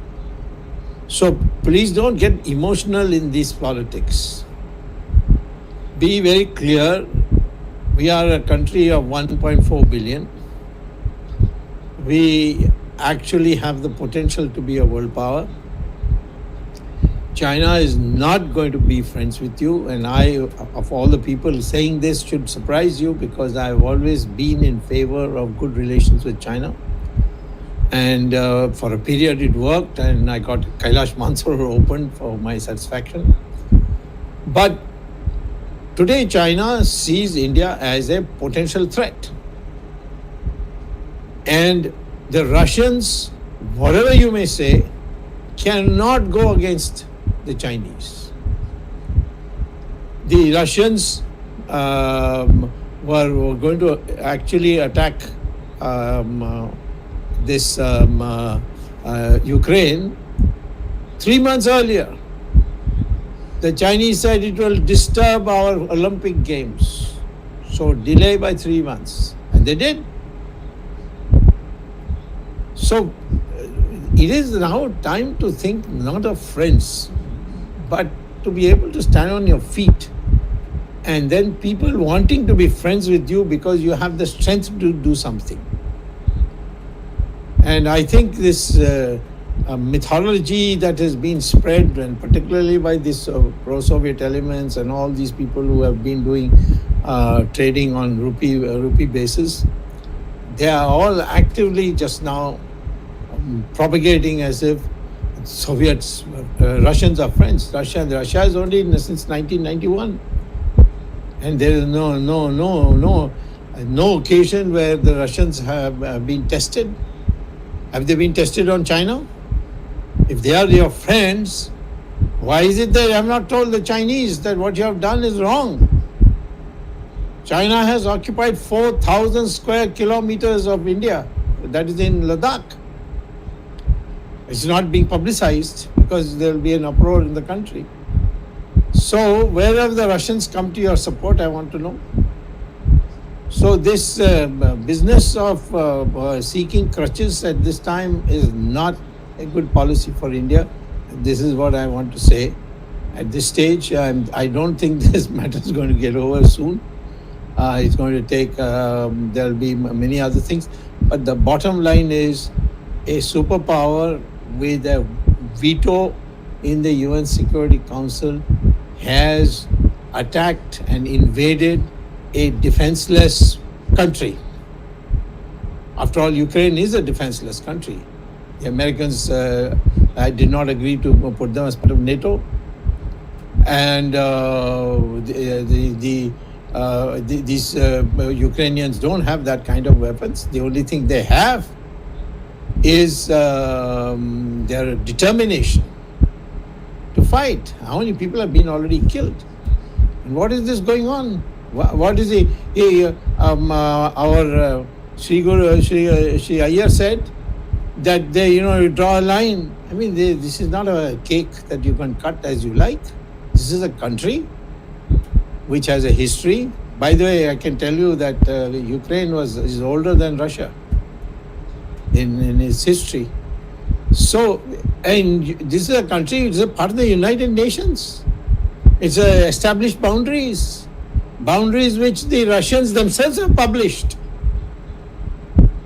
So please don't get emotional in these politics. Be very clear. We are a country of 1.4 billion. We actually have the potential to be a world power. China is not going to be friends with you. And I, of all the people saying this, should surprise you because I've always been in favor of good relations with China. And for a period it worked, and I got Kailash Mansarovar opened for my satisfaction. But today China sees India as a potential threat. And the Russians, whatever you may say, cannot go against the Chinese. The Russians were going to actually attack this Ukraine 3 months earlier. The Chinese said it will disturb our Olympic Games. So delay by 3 months. And they did. So it is now time to think not of friends, but to be able to stand on your feet. And then people wanting to be friends with you because you have the strength to do something. And I think this mythology that has been spread, and particularly by this pro-Soviet elements and all these people who have been doing trading on rupee basis, they are all actively just now propagating as if Soviets, Russians are friends. Russia is only since 1991, and there is no occasion where the Russians have been tested. Have they been tested on China? If they are your friends, why is it that I have not told the Chinese that what you have done is wrong? China has occupied 4,000 square kilometers of India. That is in Ladakh. It's not being publicized because there will be an uproar in the country. So wherever the Russians come to your support, I want to know. So this business of seeking crutches at this time is not a good policy for India. This is what I want to say. At this stage, I don't think this matter is going to get over soon. It's going to take, there will be many other things. But the bottom line is a superpower with a veto in the UN Security Council has attacked and invaded a defenseless country. After all, Ukraine is a defenseless country. The Americans did not agree to put them as part of NATO, and these Ukrainians don't have that kind of weapons. The only thing they have is their determination to fight. How many people have been already killed? And what is this going on? What is our Sri Iyer said that they, you draw a line. I mean, this is not a cake that you can cut as you like. This is a country which has a history. By the way, I can tell you that Ukraine is older than Russia in its history. So, and this is a country, it's a part of the United Nations. It's established boundaries which the Russians themselves have published.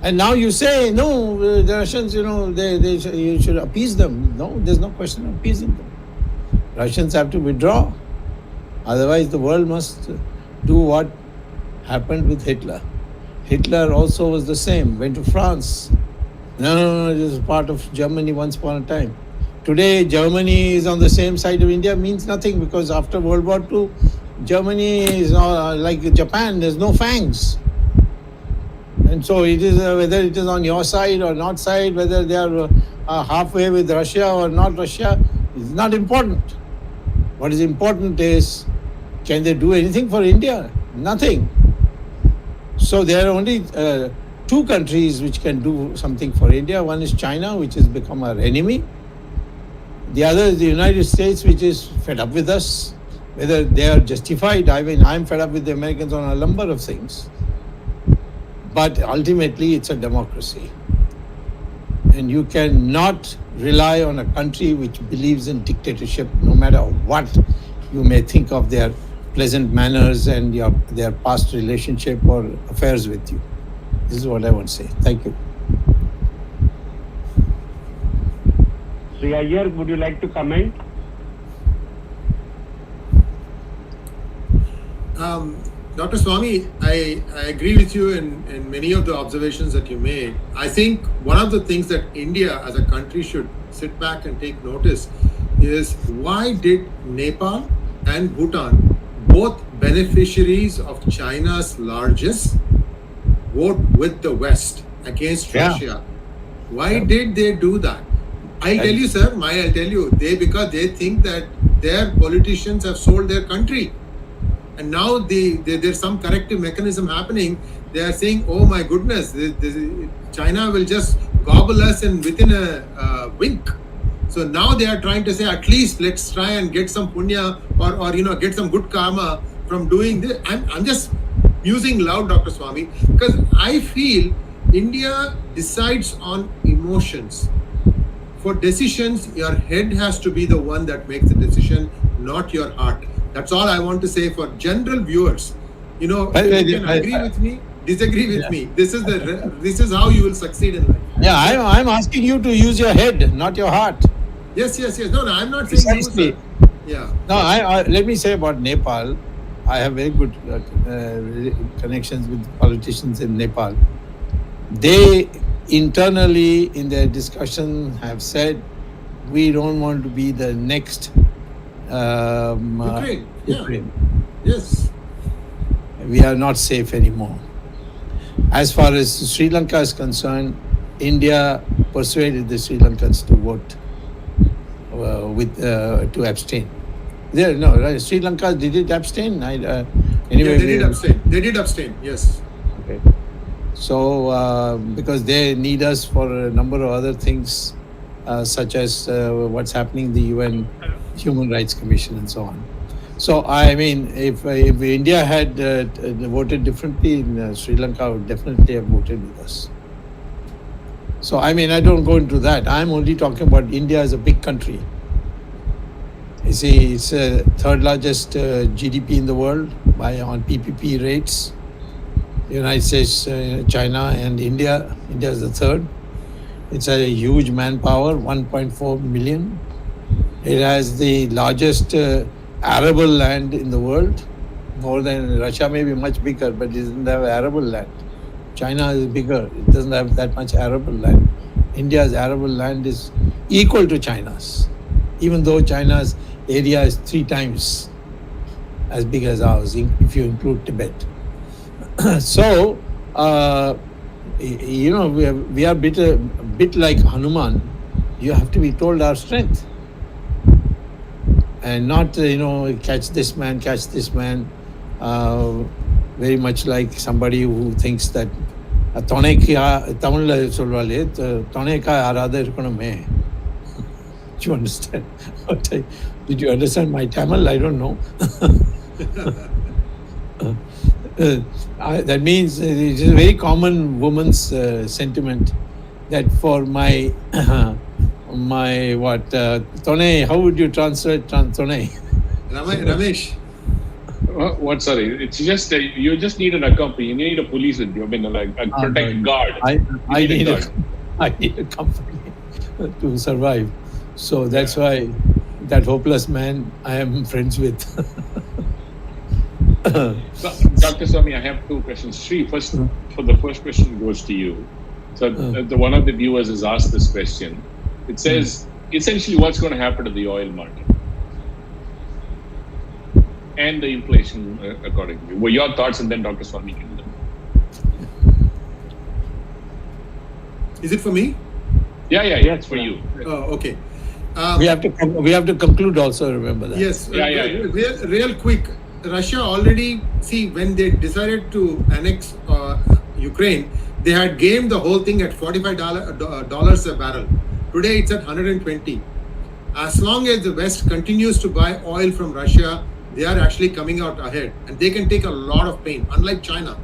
And now you say, no, the Russians, you should appease them. No, there's no question of appeasing them. Russians have to withdraw. Otherwise, the world must do what happened with Hitler. Hitler also was the same, went to France. No, it was part of Germany once upon a time. Today, Germany is on the same side of India means nothing because after World War II, Germany is like Japan, there's no fangs. And so it is whether it is on your side or not side, whether they are halfway with Russia or not Russia, is not important. What is important is, can they do anything for India? Nothing. So there are only two countries which can do something for India. One is China, which has become our enemy. The other is the United States, which is fed up with us. Whether they are justified, I mean, I'm fed up with the Americans on a number of things. But ultimately, it's a democracy. And you cannot rely on a country which believes in dictatorship, no matter what you may think of their pleasant manners and their past relationship or affairs with you. This is what I want to say. Thank you. Sri Iyer, would you like to comment? Dr. Swamy, I agree with you in many of the observations that you made. I think one of the things that India as a country should sit back and take notice is why did Nepal and Bhutan, both beneficiaries of China's largest, vote with the West against Russia? Why did they do that? I'll tell you, sir, I'll tell you, because they think that their politicians have sold their country. And now there's some corrective mechanism happening. They are saying, oh my goodness, China will just gobble us in within a wink. So now they are trying to say, at least let's try and get some punya or get some good karma from doing this. I'm just using loud, Dr. Swamy, because I feel India decides on emotions. For decisions, your head has to be the one that makes the decision, not your heart. That's all I want to say for general viewers. You can agree with me, disagree with me. This is how you will succeed in life. Yeah, I'm asking you to use your head, not your heart. Yes. No, I'm not saying Precisely. you, sir. Yeah. No, let me say about Nepal. I have very good connections with politicians in Nepal. They internally in their discussion have said, we don't want to be the next Ukraine. Ukraine. Yes. We are not safe anymore. As far as Sri Lanka is concerned, India persuaded the Sri Lankans to vote to abstain. Sri Lanka did it abstain? Anyway, they did abstain. They did abstain. Yes. Okay. So because they need us for a number of other things, such as what's happening in the UN Human Rights Commission and so on. So I mean, if India had voted differently in Sri Lanka, would definitely have voted with us. So I mean, I don't go into that. I'm only talking about India as a big country. You see, it's the third largest GDP in the world on PPP rates. United States, China, and India. India is the third. It's a huge manpower, 1.4 million. It has the largest arable land in the world. More than Russia, may be much bigger, but it doesn't have arable land. China is bigger. It doesn't have that much arable land. India's arable land is equal to China's, even though China's area is 3 times as big as ours, if you include Tibet. So, we are a bit like Hanuman. You have to be told our strength, and not catch this man. Very much like somebody who thinks that Tamil solvale toneka arada irukanume. Do you understand? Did you understand my Tamil? I don't know. That means it is a very common woman's sentiment that for my Tone, how would you translate Tone? Ramesh. What? Sorry, it's just you just need an accompaniment. You need a police with you. I mean, like a protect guard. I need a company to survive. So that's why that hopeless man I am friends with. Dr. Sawmy, I have 2 questions. Sri, for the first question goes to you. So one of the viewers has asked this question. It says, essentially, what's going to happen to the oil market and the inflation accordingly? Well, your thoughts, and then Dr. Sawmy can do them. Is it for me? Yeah, it's for you. Oh, okay. We have to conclude also, remember that. Yes. Yeah. Real quick. Russia already, when they decided to annex Ukraine, they had gamed the whole thing at $45 a barrel. Today it's at 120. As long as the West continues to buy oil from Russia, they are actually coming out ahead, and they can take a lot of pain, unlike China.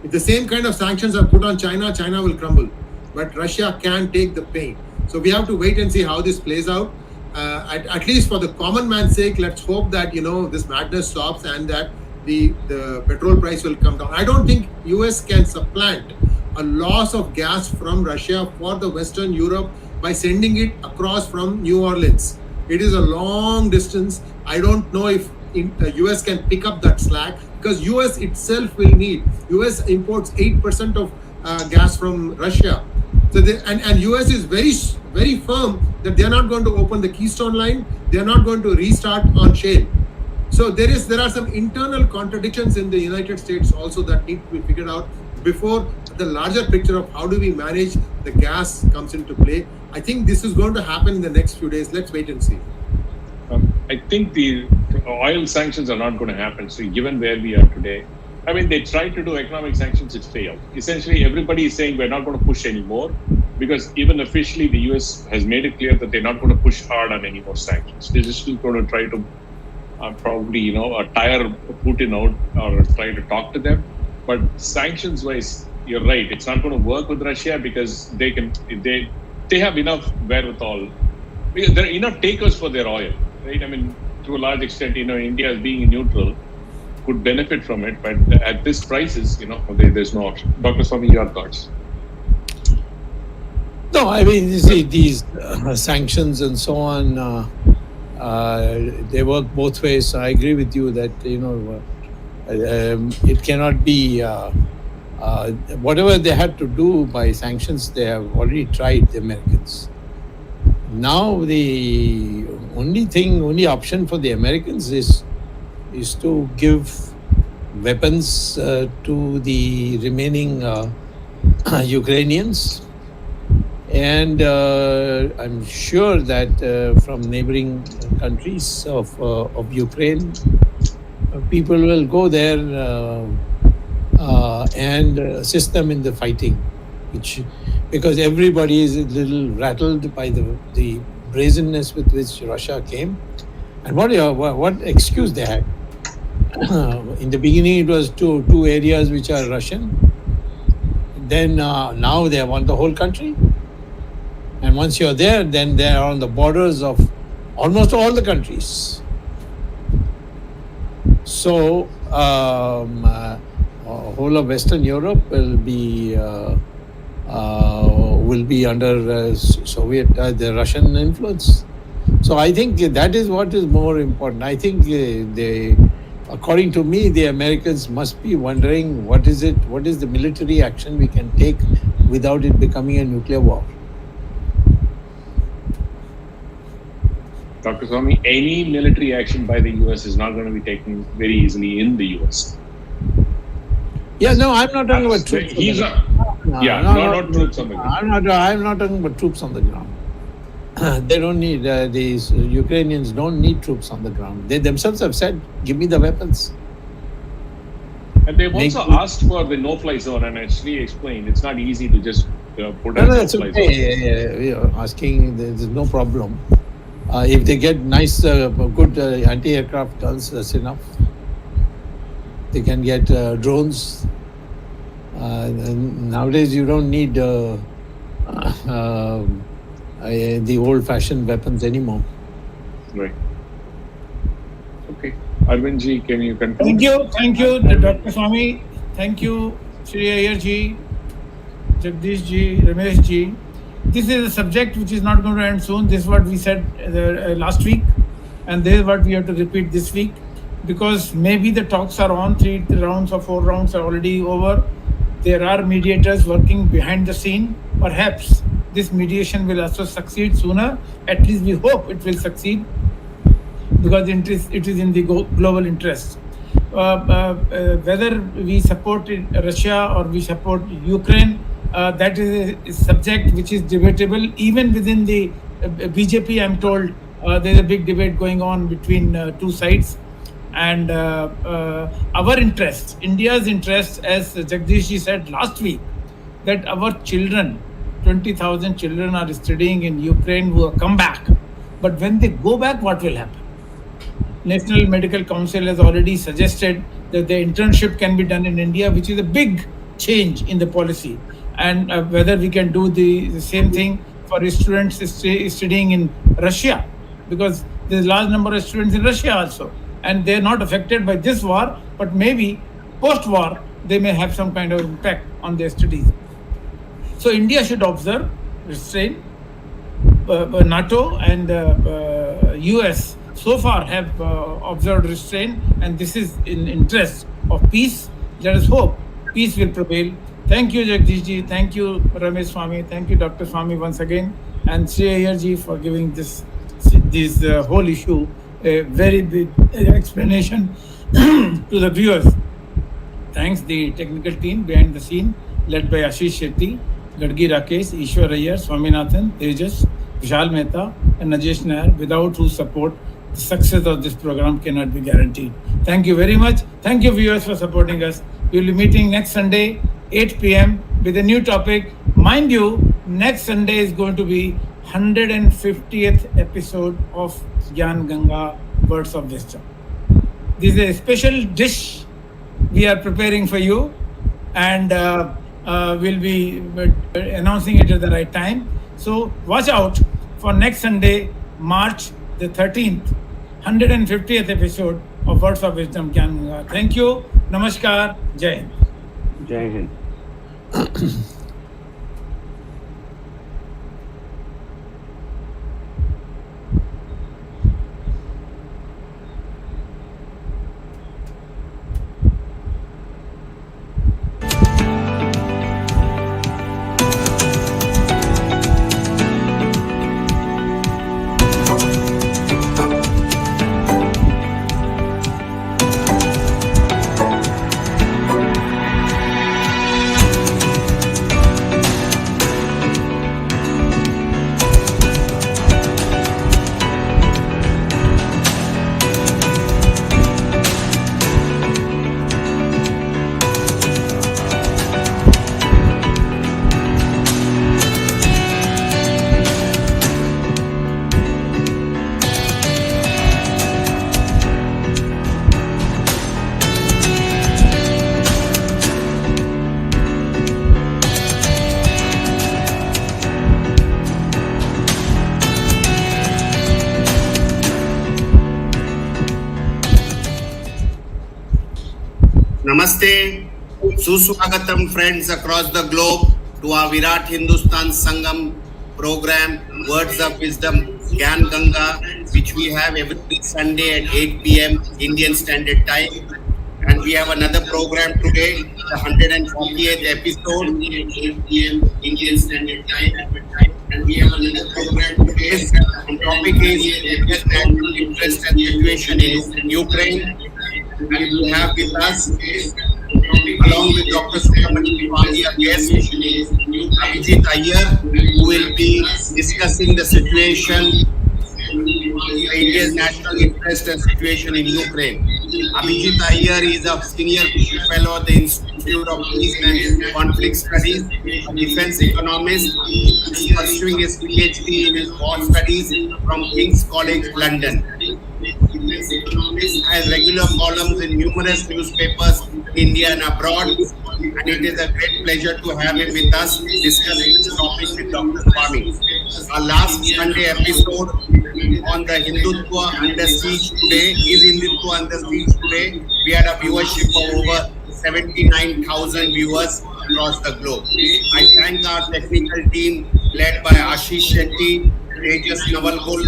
If the same kind of sanctions are put on China, China will crumble. But Russia can take the pain. So we have to wait and see how this plays out. At least for the common man's sake, let's hope that this madness stops and that the petrol price will come down. I don't think US can supplant a loss of gas from Russia for the Western Europe by sending it across from New Orleans. It is a long distance. I don't know if US can pick up that slack, because US itself will need. US imports 8% of gas from Russia. So and US is very firm that they're not going to open the Keystone line. They're not going to restart on shale. So there are some internal contradictions in the United States also that need to be figured out before the larger picture of how do we manage the gas comes into play. I think this is going to happen in the next few days. Let's wait and see. I think the oil sanctions are not going to happen. So given where we are today, I mean, they tried to do economic sanctions, it failed. Essentially, everybody is saying we're not going to push anymore, because even officially the US has made it clear that they're not going to push hard on any more sanctions. They're just still going to try to probably, tire Putin out or try to talk to them. But sanctions-wise, you're right. It's not going to work with Russia because they have enough wherewithal. There are enough takers for their oil, right? I mean, to a large extent, India as being neutral could benefit from it, but at this prices, there's no option. Dr. Sawmy, your thoughts? No, I mean, you see, these sanctions and so on, they work both ways. So I agree with you that, it cannot be, whatever they had to do by sanctions, they have already tried, the Americans. Now the only option for the Americans is to give weapons to the remaining Ukrainians. And I'm sure that from neighboring countries of Ukraine, people will go there and assist them in the fighting, because everybody is a little rattled by the brazenness with which Russia came, and what excuse they had. In the beginning, it was two areas which are Russian. Then now they want the whole country. And once you're there, then they are on the borders of almost all the countries. So whole of Western Europe will be under Soviet, the Russian influence. So I think that is what is more important. I think according to me, the Americans must be wondering what is the military action we can take without it becoming a nuclear war. Dr. Sawmy, any military action by the US is not going to be taken very easily in the US. Yeah, no, I'm not talking about troops. Not troops on the ground. I'm not talking about troops on the ground. They don't need, these Ukrainians don't need troops on the ground. They themselves have said, give me the weapons. And they've also asked for the no-fly zone, and actually explained it's not easy to just put a no-fly zone. Asking, there's no problem. If they get nice, good anti-aircraft guns, that's enough. They can get drones. Nowadays, you don't need the old-fashioned weapons anymore. Right. Okay. Arvind ji, can you continue? Thank you, Dr. Sawmy. Thank you, Shri Iyer ji, Jagdish ji, Ramesh ji. This is a subject which is not going to end soon. This is what we said last week, and this is what we have to repeat this week, because maybe the talks are on, 3 rounds or 4 rounds are already over. There are mediators working behind the scene. Perhaps this mediation will also succeed sooner. At least we hope it will succeed, because it is in the global interest. Whether we support Russia or we support Ukraine, that is a subject which is debatable. Even within the BJP, I'm told there's a big debate going on between two sides. And our interest, India's interest, as Jagdish ji said last week, that our children, 20,000 children are studying in Ukraine who have come back. But when they go back, what will happen? National Medical Council has already suggested that the internship can be done in India, which is a big change in the policy. And whether we can do the same thing for students studying in Russia, because there's a large number of students in Russia also, and they're not affected by this war, but maybe post-war they may have some kind of impact on their studies. So India should observe, restrain. NATO and US so far have observed restraint, and this is in interest of peace. Let us hope peace will prevail. Thank you, Jagdish ji. Thank you, Ramesh Swami. Thank you, Dr. Swami, once again, and Sri Iyer ji for giving this whole issue a very big explanation to the viewers. Thanks the technical team behind the scene, led by Ashish Shetty, Gadgi Rakesh, Ishwar Iyer, Swaminathan, Tejas, Vishal Mehta, and Najesh Nair, without whose support, the success of this program cannot be guaranteed. Thank you very much. Thank you, viewers, for supporting us. We will be meeting next Sunday, 8 p.m. with a new topic. Mind you, next Sunday is going to be 150th episode of Gyan Ganga Words of Wisdom. This is a special dish we are preparing for you, and we'll be announcing it at the right time. So watch out for next Sunday, March the 13th, 150th episode of Words of Wisdom Gyan Ganga. Thank you. Namaskar. Jai Hind. Jai Hind. Namaste, Suswagatam friends across the globe to our VIRAT Hindustan Sangham program, Words of Wisdom, Gyan Ganga, which we have every Sunday at 8 p.m. Indian Standard Time. And we have another program today, the 148th episode at 8 p.m. Indian Standard Time. And we have another program today. The topic is national interest and situation in Ukraine. And we have with us, along with Dr. Subramanian Sawmy, our guest, Abhijit Iyer, who will be discussing the situation, India's national interest and situation in Ukraine. Abhijit Iyer is a senior fellow at the Institute of Peace and Conflict Studies, a defense economist. He is pursuing his PhD in his war studies from King's College, London. He has regular columns in numerous newspapers in India and abroad, and it is a great pleasure to have him with us discussing this topic with Dr. Swami. Our last Sunday episode on the Hindutva Under Siege Today is Hindutva Under Siege Today. We had a viewership of over 79,000 viewers across the globe. I thank our technical team led by Ashish Shetty, Tejas Navalgul,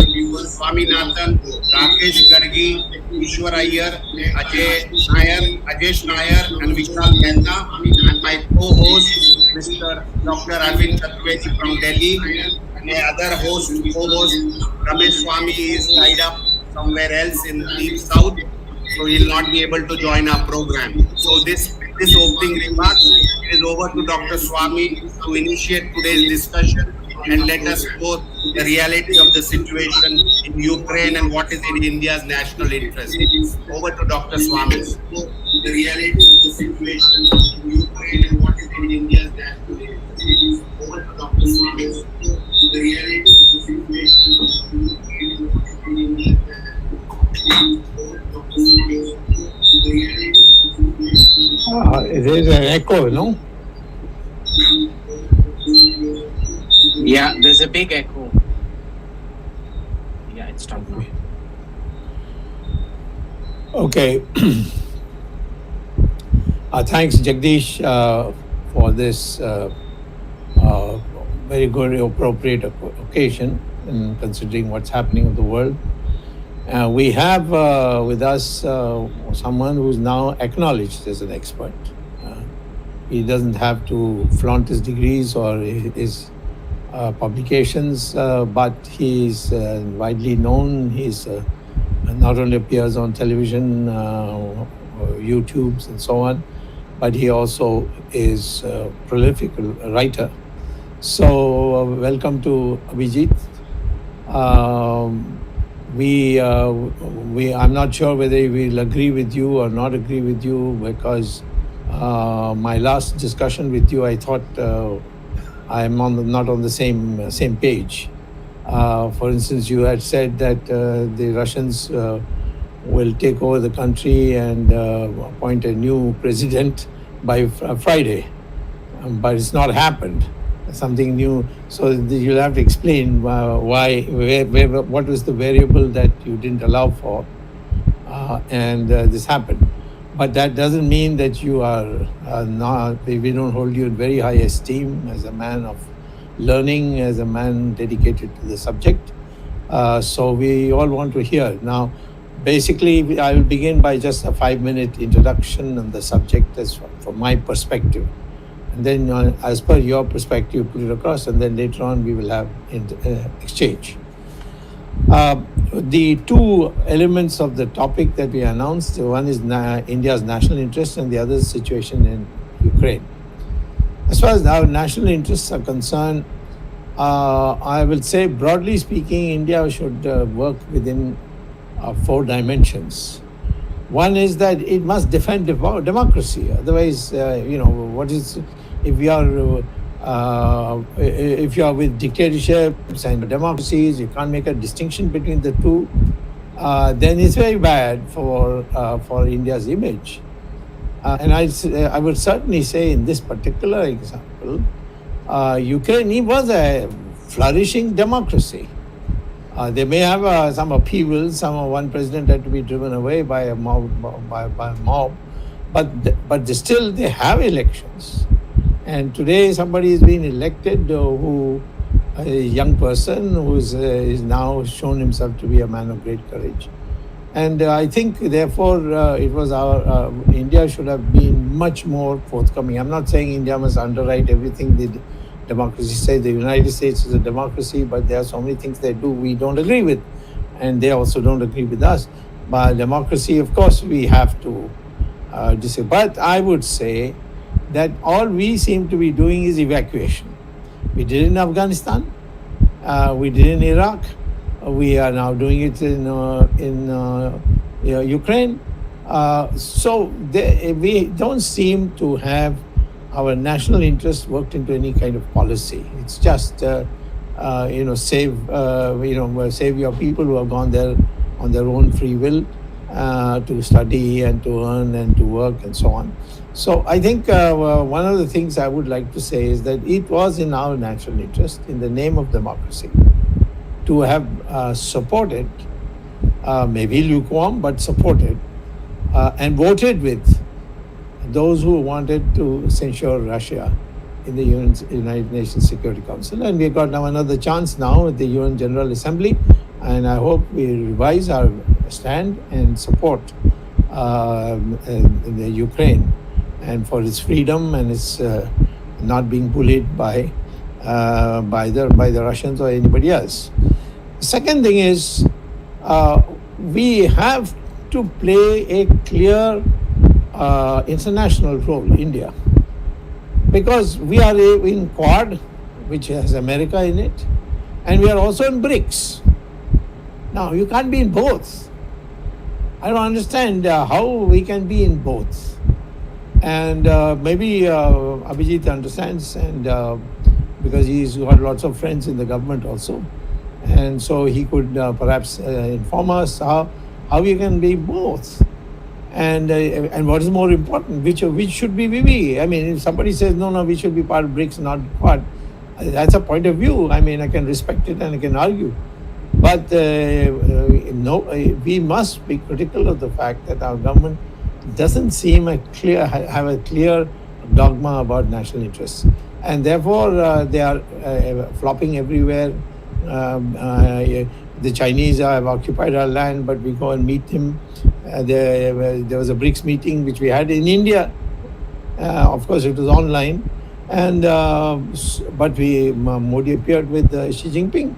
Swaminathan, Rakesh Gadgi, Ishwar Iyer, Ajesh Nair, and Vishal Mehta, and my co-host, Mr. Dr. Arvind Chaturvedi from Delhi, and my other co-host, Ramesh Swami is tied up somewhere else in deep south, so he will not be able to join our program. So this opening remarks, it is over to Dr. Swami to initiate today's discussion and let us know the reality of the situation in Ukraine and what is in India's national interest. Over to Dr. Swami. The reality of the situation in Ukraine and what is in India's national interest. Over to Dr. Swami. The reality of the situation in Ukraine and what is in India's national interest. Over to Dr. Swami. The reality of the situation. There is an echo, no? Yeah, there's a big echo. Yeah, it's stopped now. Okay. Thanks, Jagdish, for this very good, appropriate occasion, in considering what's happening in the world. We have with us someone who's now acknowledged as an expert. He doesn't have to flaunt his degrees or his publications, but he's widely known. He's not only appears on television, YouTubes and so on, but he also is a prolific writer. So welcome to Abhijit. I'm not sure whether we'll agree with you or not agree with you, because my last discussion with you, I thought I'm not on the same page. For instance, you had said that the Russians will take over the country and appoint a new president by Friday, but it's not happened. Something new. So you'll have to explain why, what was the variable that you didn't allow for, and this happened. But that doesn't mean that you are not. We don't hold you in very high esteem as a man of learning, as a man dedicated to the subject. So we all want to hear. Now, basically, I will begin by just a 5-minute introduction on the subject as from my perspective. And then as per your perspective, put it across, and then later on we will have exchange. The two elements of the topic that we announced, one is India's national interest and the other is situation in Ukraine. As far as our national interests are concerned, I will say broadly speaking, India should work within 4 dimensions. One is that it must defend democracy. Otherwise, what is if you are with dictatorships and democracies, you can't make a distinction between the two. Then it's very bad for India's image. And I would certainly say in this particular example, Ukraine was a flourishing democracy. They may have some upheavals. One president had to be driven away by a mob, but still they have elections. And today somebody is being elected a young person who is now shown himself to be a man of great courage. And I think therefore it was India should have been much more forthcoming. I'm not saying India must underwrite everything the democracy says. The United States is a democracy, but there are so many things they do we don't agree with, and they also don't agree with us. By democracy, of course, we have to disagree. But I would say that all we seem to be doing is evacuation. We did it in Afghanistan, we did it in Iraq, we are now doing it in Ukraine. So we don't seem to have our national interests worked into any kind of policy. It's just save your people who have gone there on their own free will to study and to earn and to work and so on. So I think one of the things I would like to say is that it was in our national interest, in the name of democracy, to have supported, maybe lukewarm, but supported and voted with those who wanted to censure Russia in the United Nations Security Council. And we got now another chance now at the UN General Assembly, and I hope we revise our stand and support in the Ukraine and for its freedom and its not being bullied by the Russians or anybody else. The second thing is we have to play a clear international role, India, because we are in Quad, which has America in it, and we are also in BRICS. Now, you can't be in both. I don't understand how we can be in both. And maybe Abhijit understands, and because he's got lots of friends in the government also, and so he could perhaps inform us how you can be both. And what is more important, which should be we? I mean, if somebody says no, we should be part of BRICS, not Quad, that's a point of view. I mean, I can respect it and I can argue. But we must be critical of the fact that our government doesn't seem have a clear dogma about national interests, and therefore they are flopping everywhere. the Chinese have occupied our land, but we go and meet them. There was a BRICS meeting which we had in India. Of course, it was online, and but Modi appeared with Xi Jinping.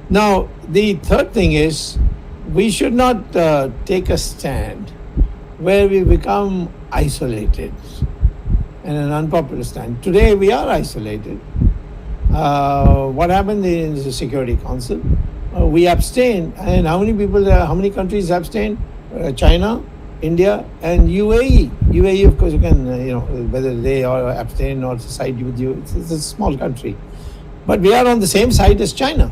Now, the third thing is, we should not take a stand where we become isolated and an unpopular stand. Today, we are isolated. What happened in the Security Council? We abstained, and how many countries abstained? China, India, and UAE. UAE, of course, you can, whether they are abstain or side with you, it's a small country. But we are on the same side as China.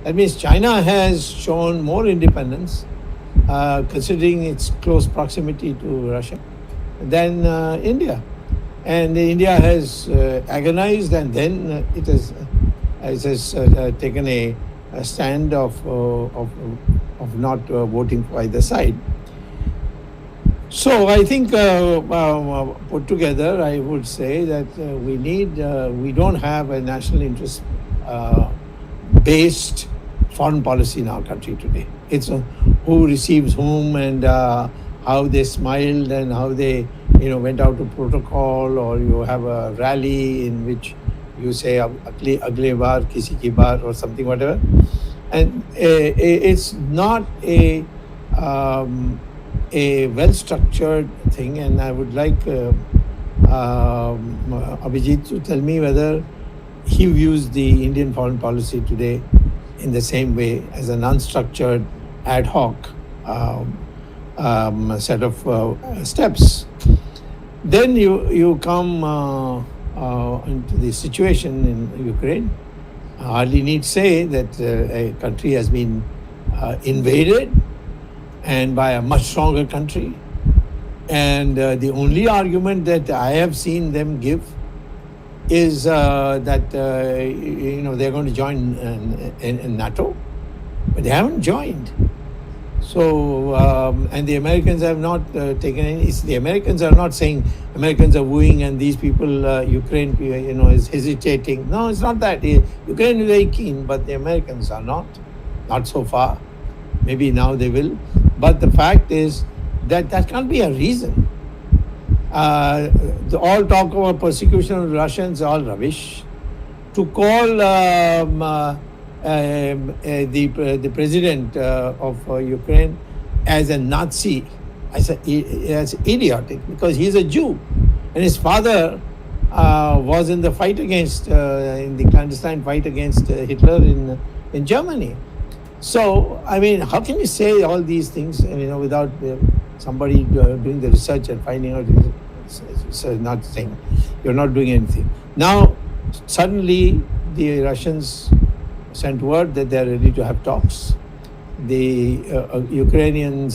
That means China has shown more independence, considering its close proximity to Russia, than India. And India has agonized, and then it has taken a stand of not voting for either side. So I think put together, I would say that we don't have a national interest based foreign policy in our country today. It's who receives whom, and how they smiled, and how they went out to protocol, or you have a rally in which you say agle baar kisi ki baar or something, whatever. And it's not a well-structured thing. And I would like Abhijit to tell me whether he views the Indian foreign policy today in the same way as an unstructured, ad hoc set of steps. Then you come into the situation in Ukraine. I hardly need say that a country has been invaded, and by a much stronger country. And the only argument that I have seen them give is that they're going to join in NATO, but they haven't joined. So and the Americans have not taken any. The Americans are not saying Americans are wooing, and these people Ukraine is hesitating. No, it's not that. Ukraine is very keen, but the Americans are not so far. Maybe now they will. But the fact is that can't be a reason. All talk about persecution of Russians, all rubbish. To call the president of Ukraine as a Nazi, as idiotic, because he's a Jew, and his father was in the fight against, in the clandestine fight against Hitler in Germany. So, I mean, how can you say all these things, without somebody doing the research and finding out? It's not saying you're not doing anything. Now, suddenly, the Russians sent word that they're ready to have talks. The Ukrainian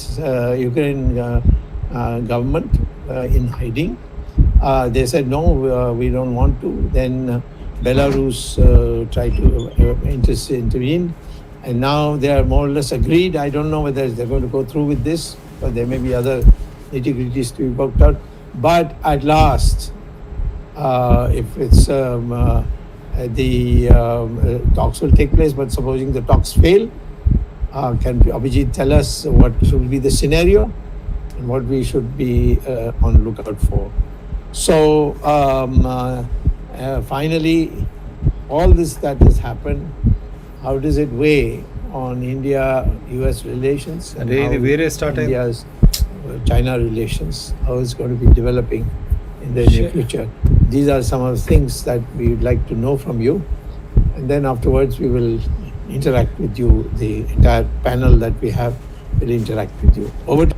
government in hiding. They said no, we don't want to. Then Belarus tried to intervene. And now they are more or less agreed. I don't know whether they're going to go through with this, but there may be other nitty-gritties to be worked out. But at last, if it's the talks will take place, but supposing the talks fail, can Abhijit tell us what should be the scenario and what we should be on lookout for? So finally, all this that has happened, how does it weigh on India-US relations and India's China relations? How is it going to be developing in the near future? These are some of the things that we would like to know from you. And then afterwards we will interact with you. The entire panel that we have will interact with you. Over to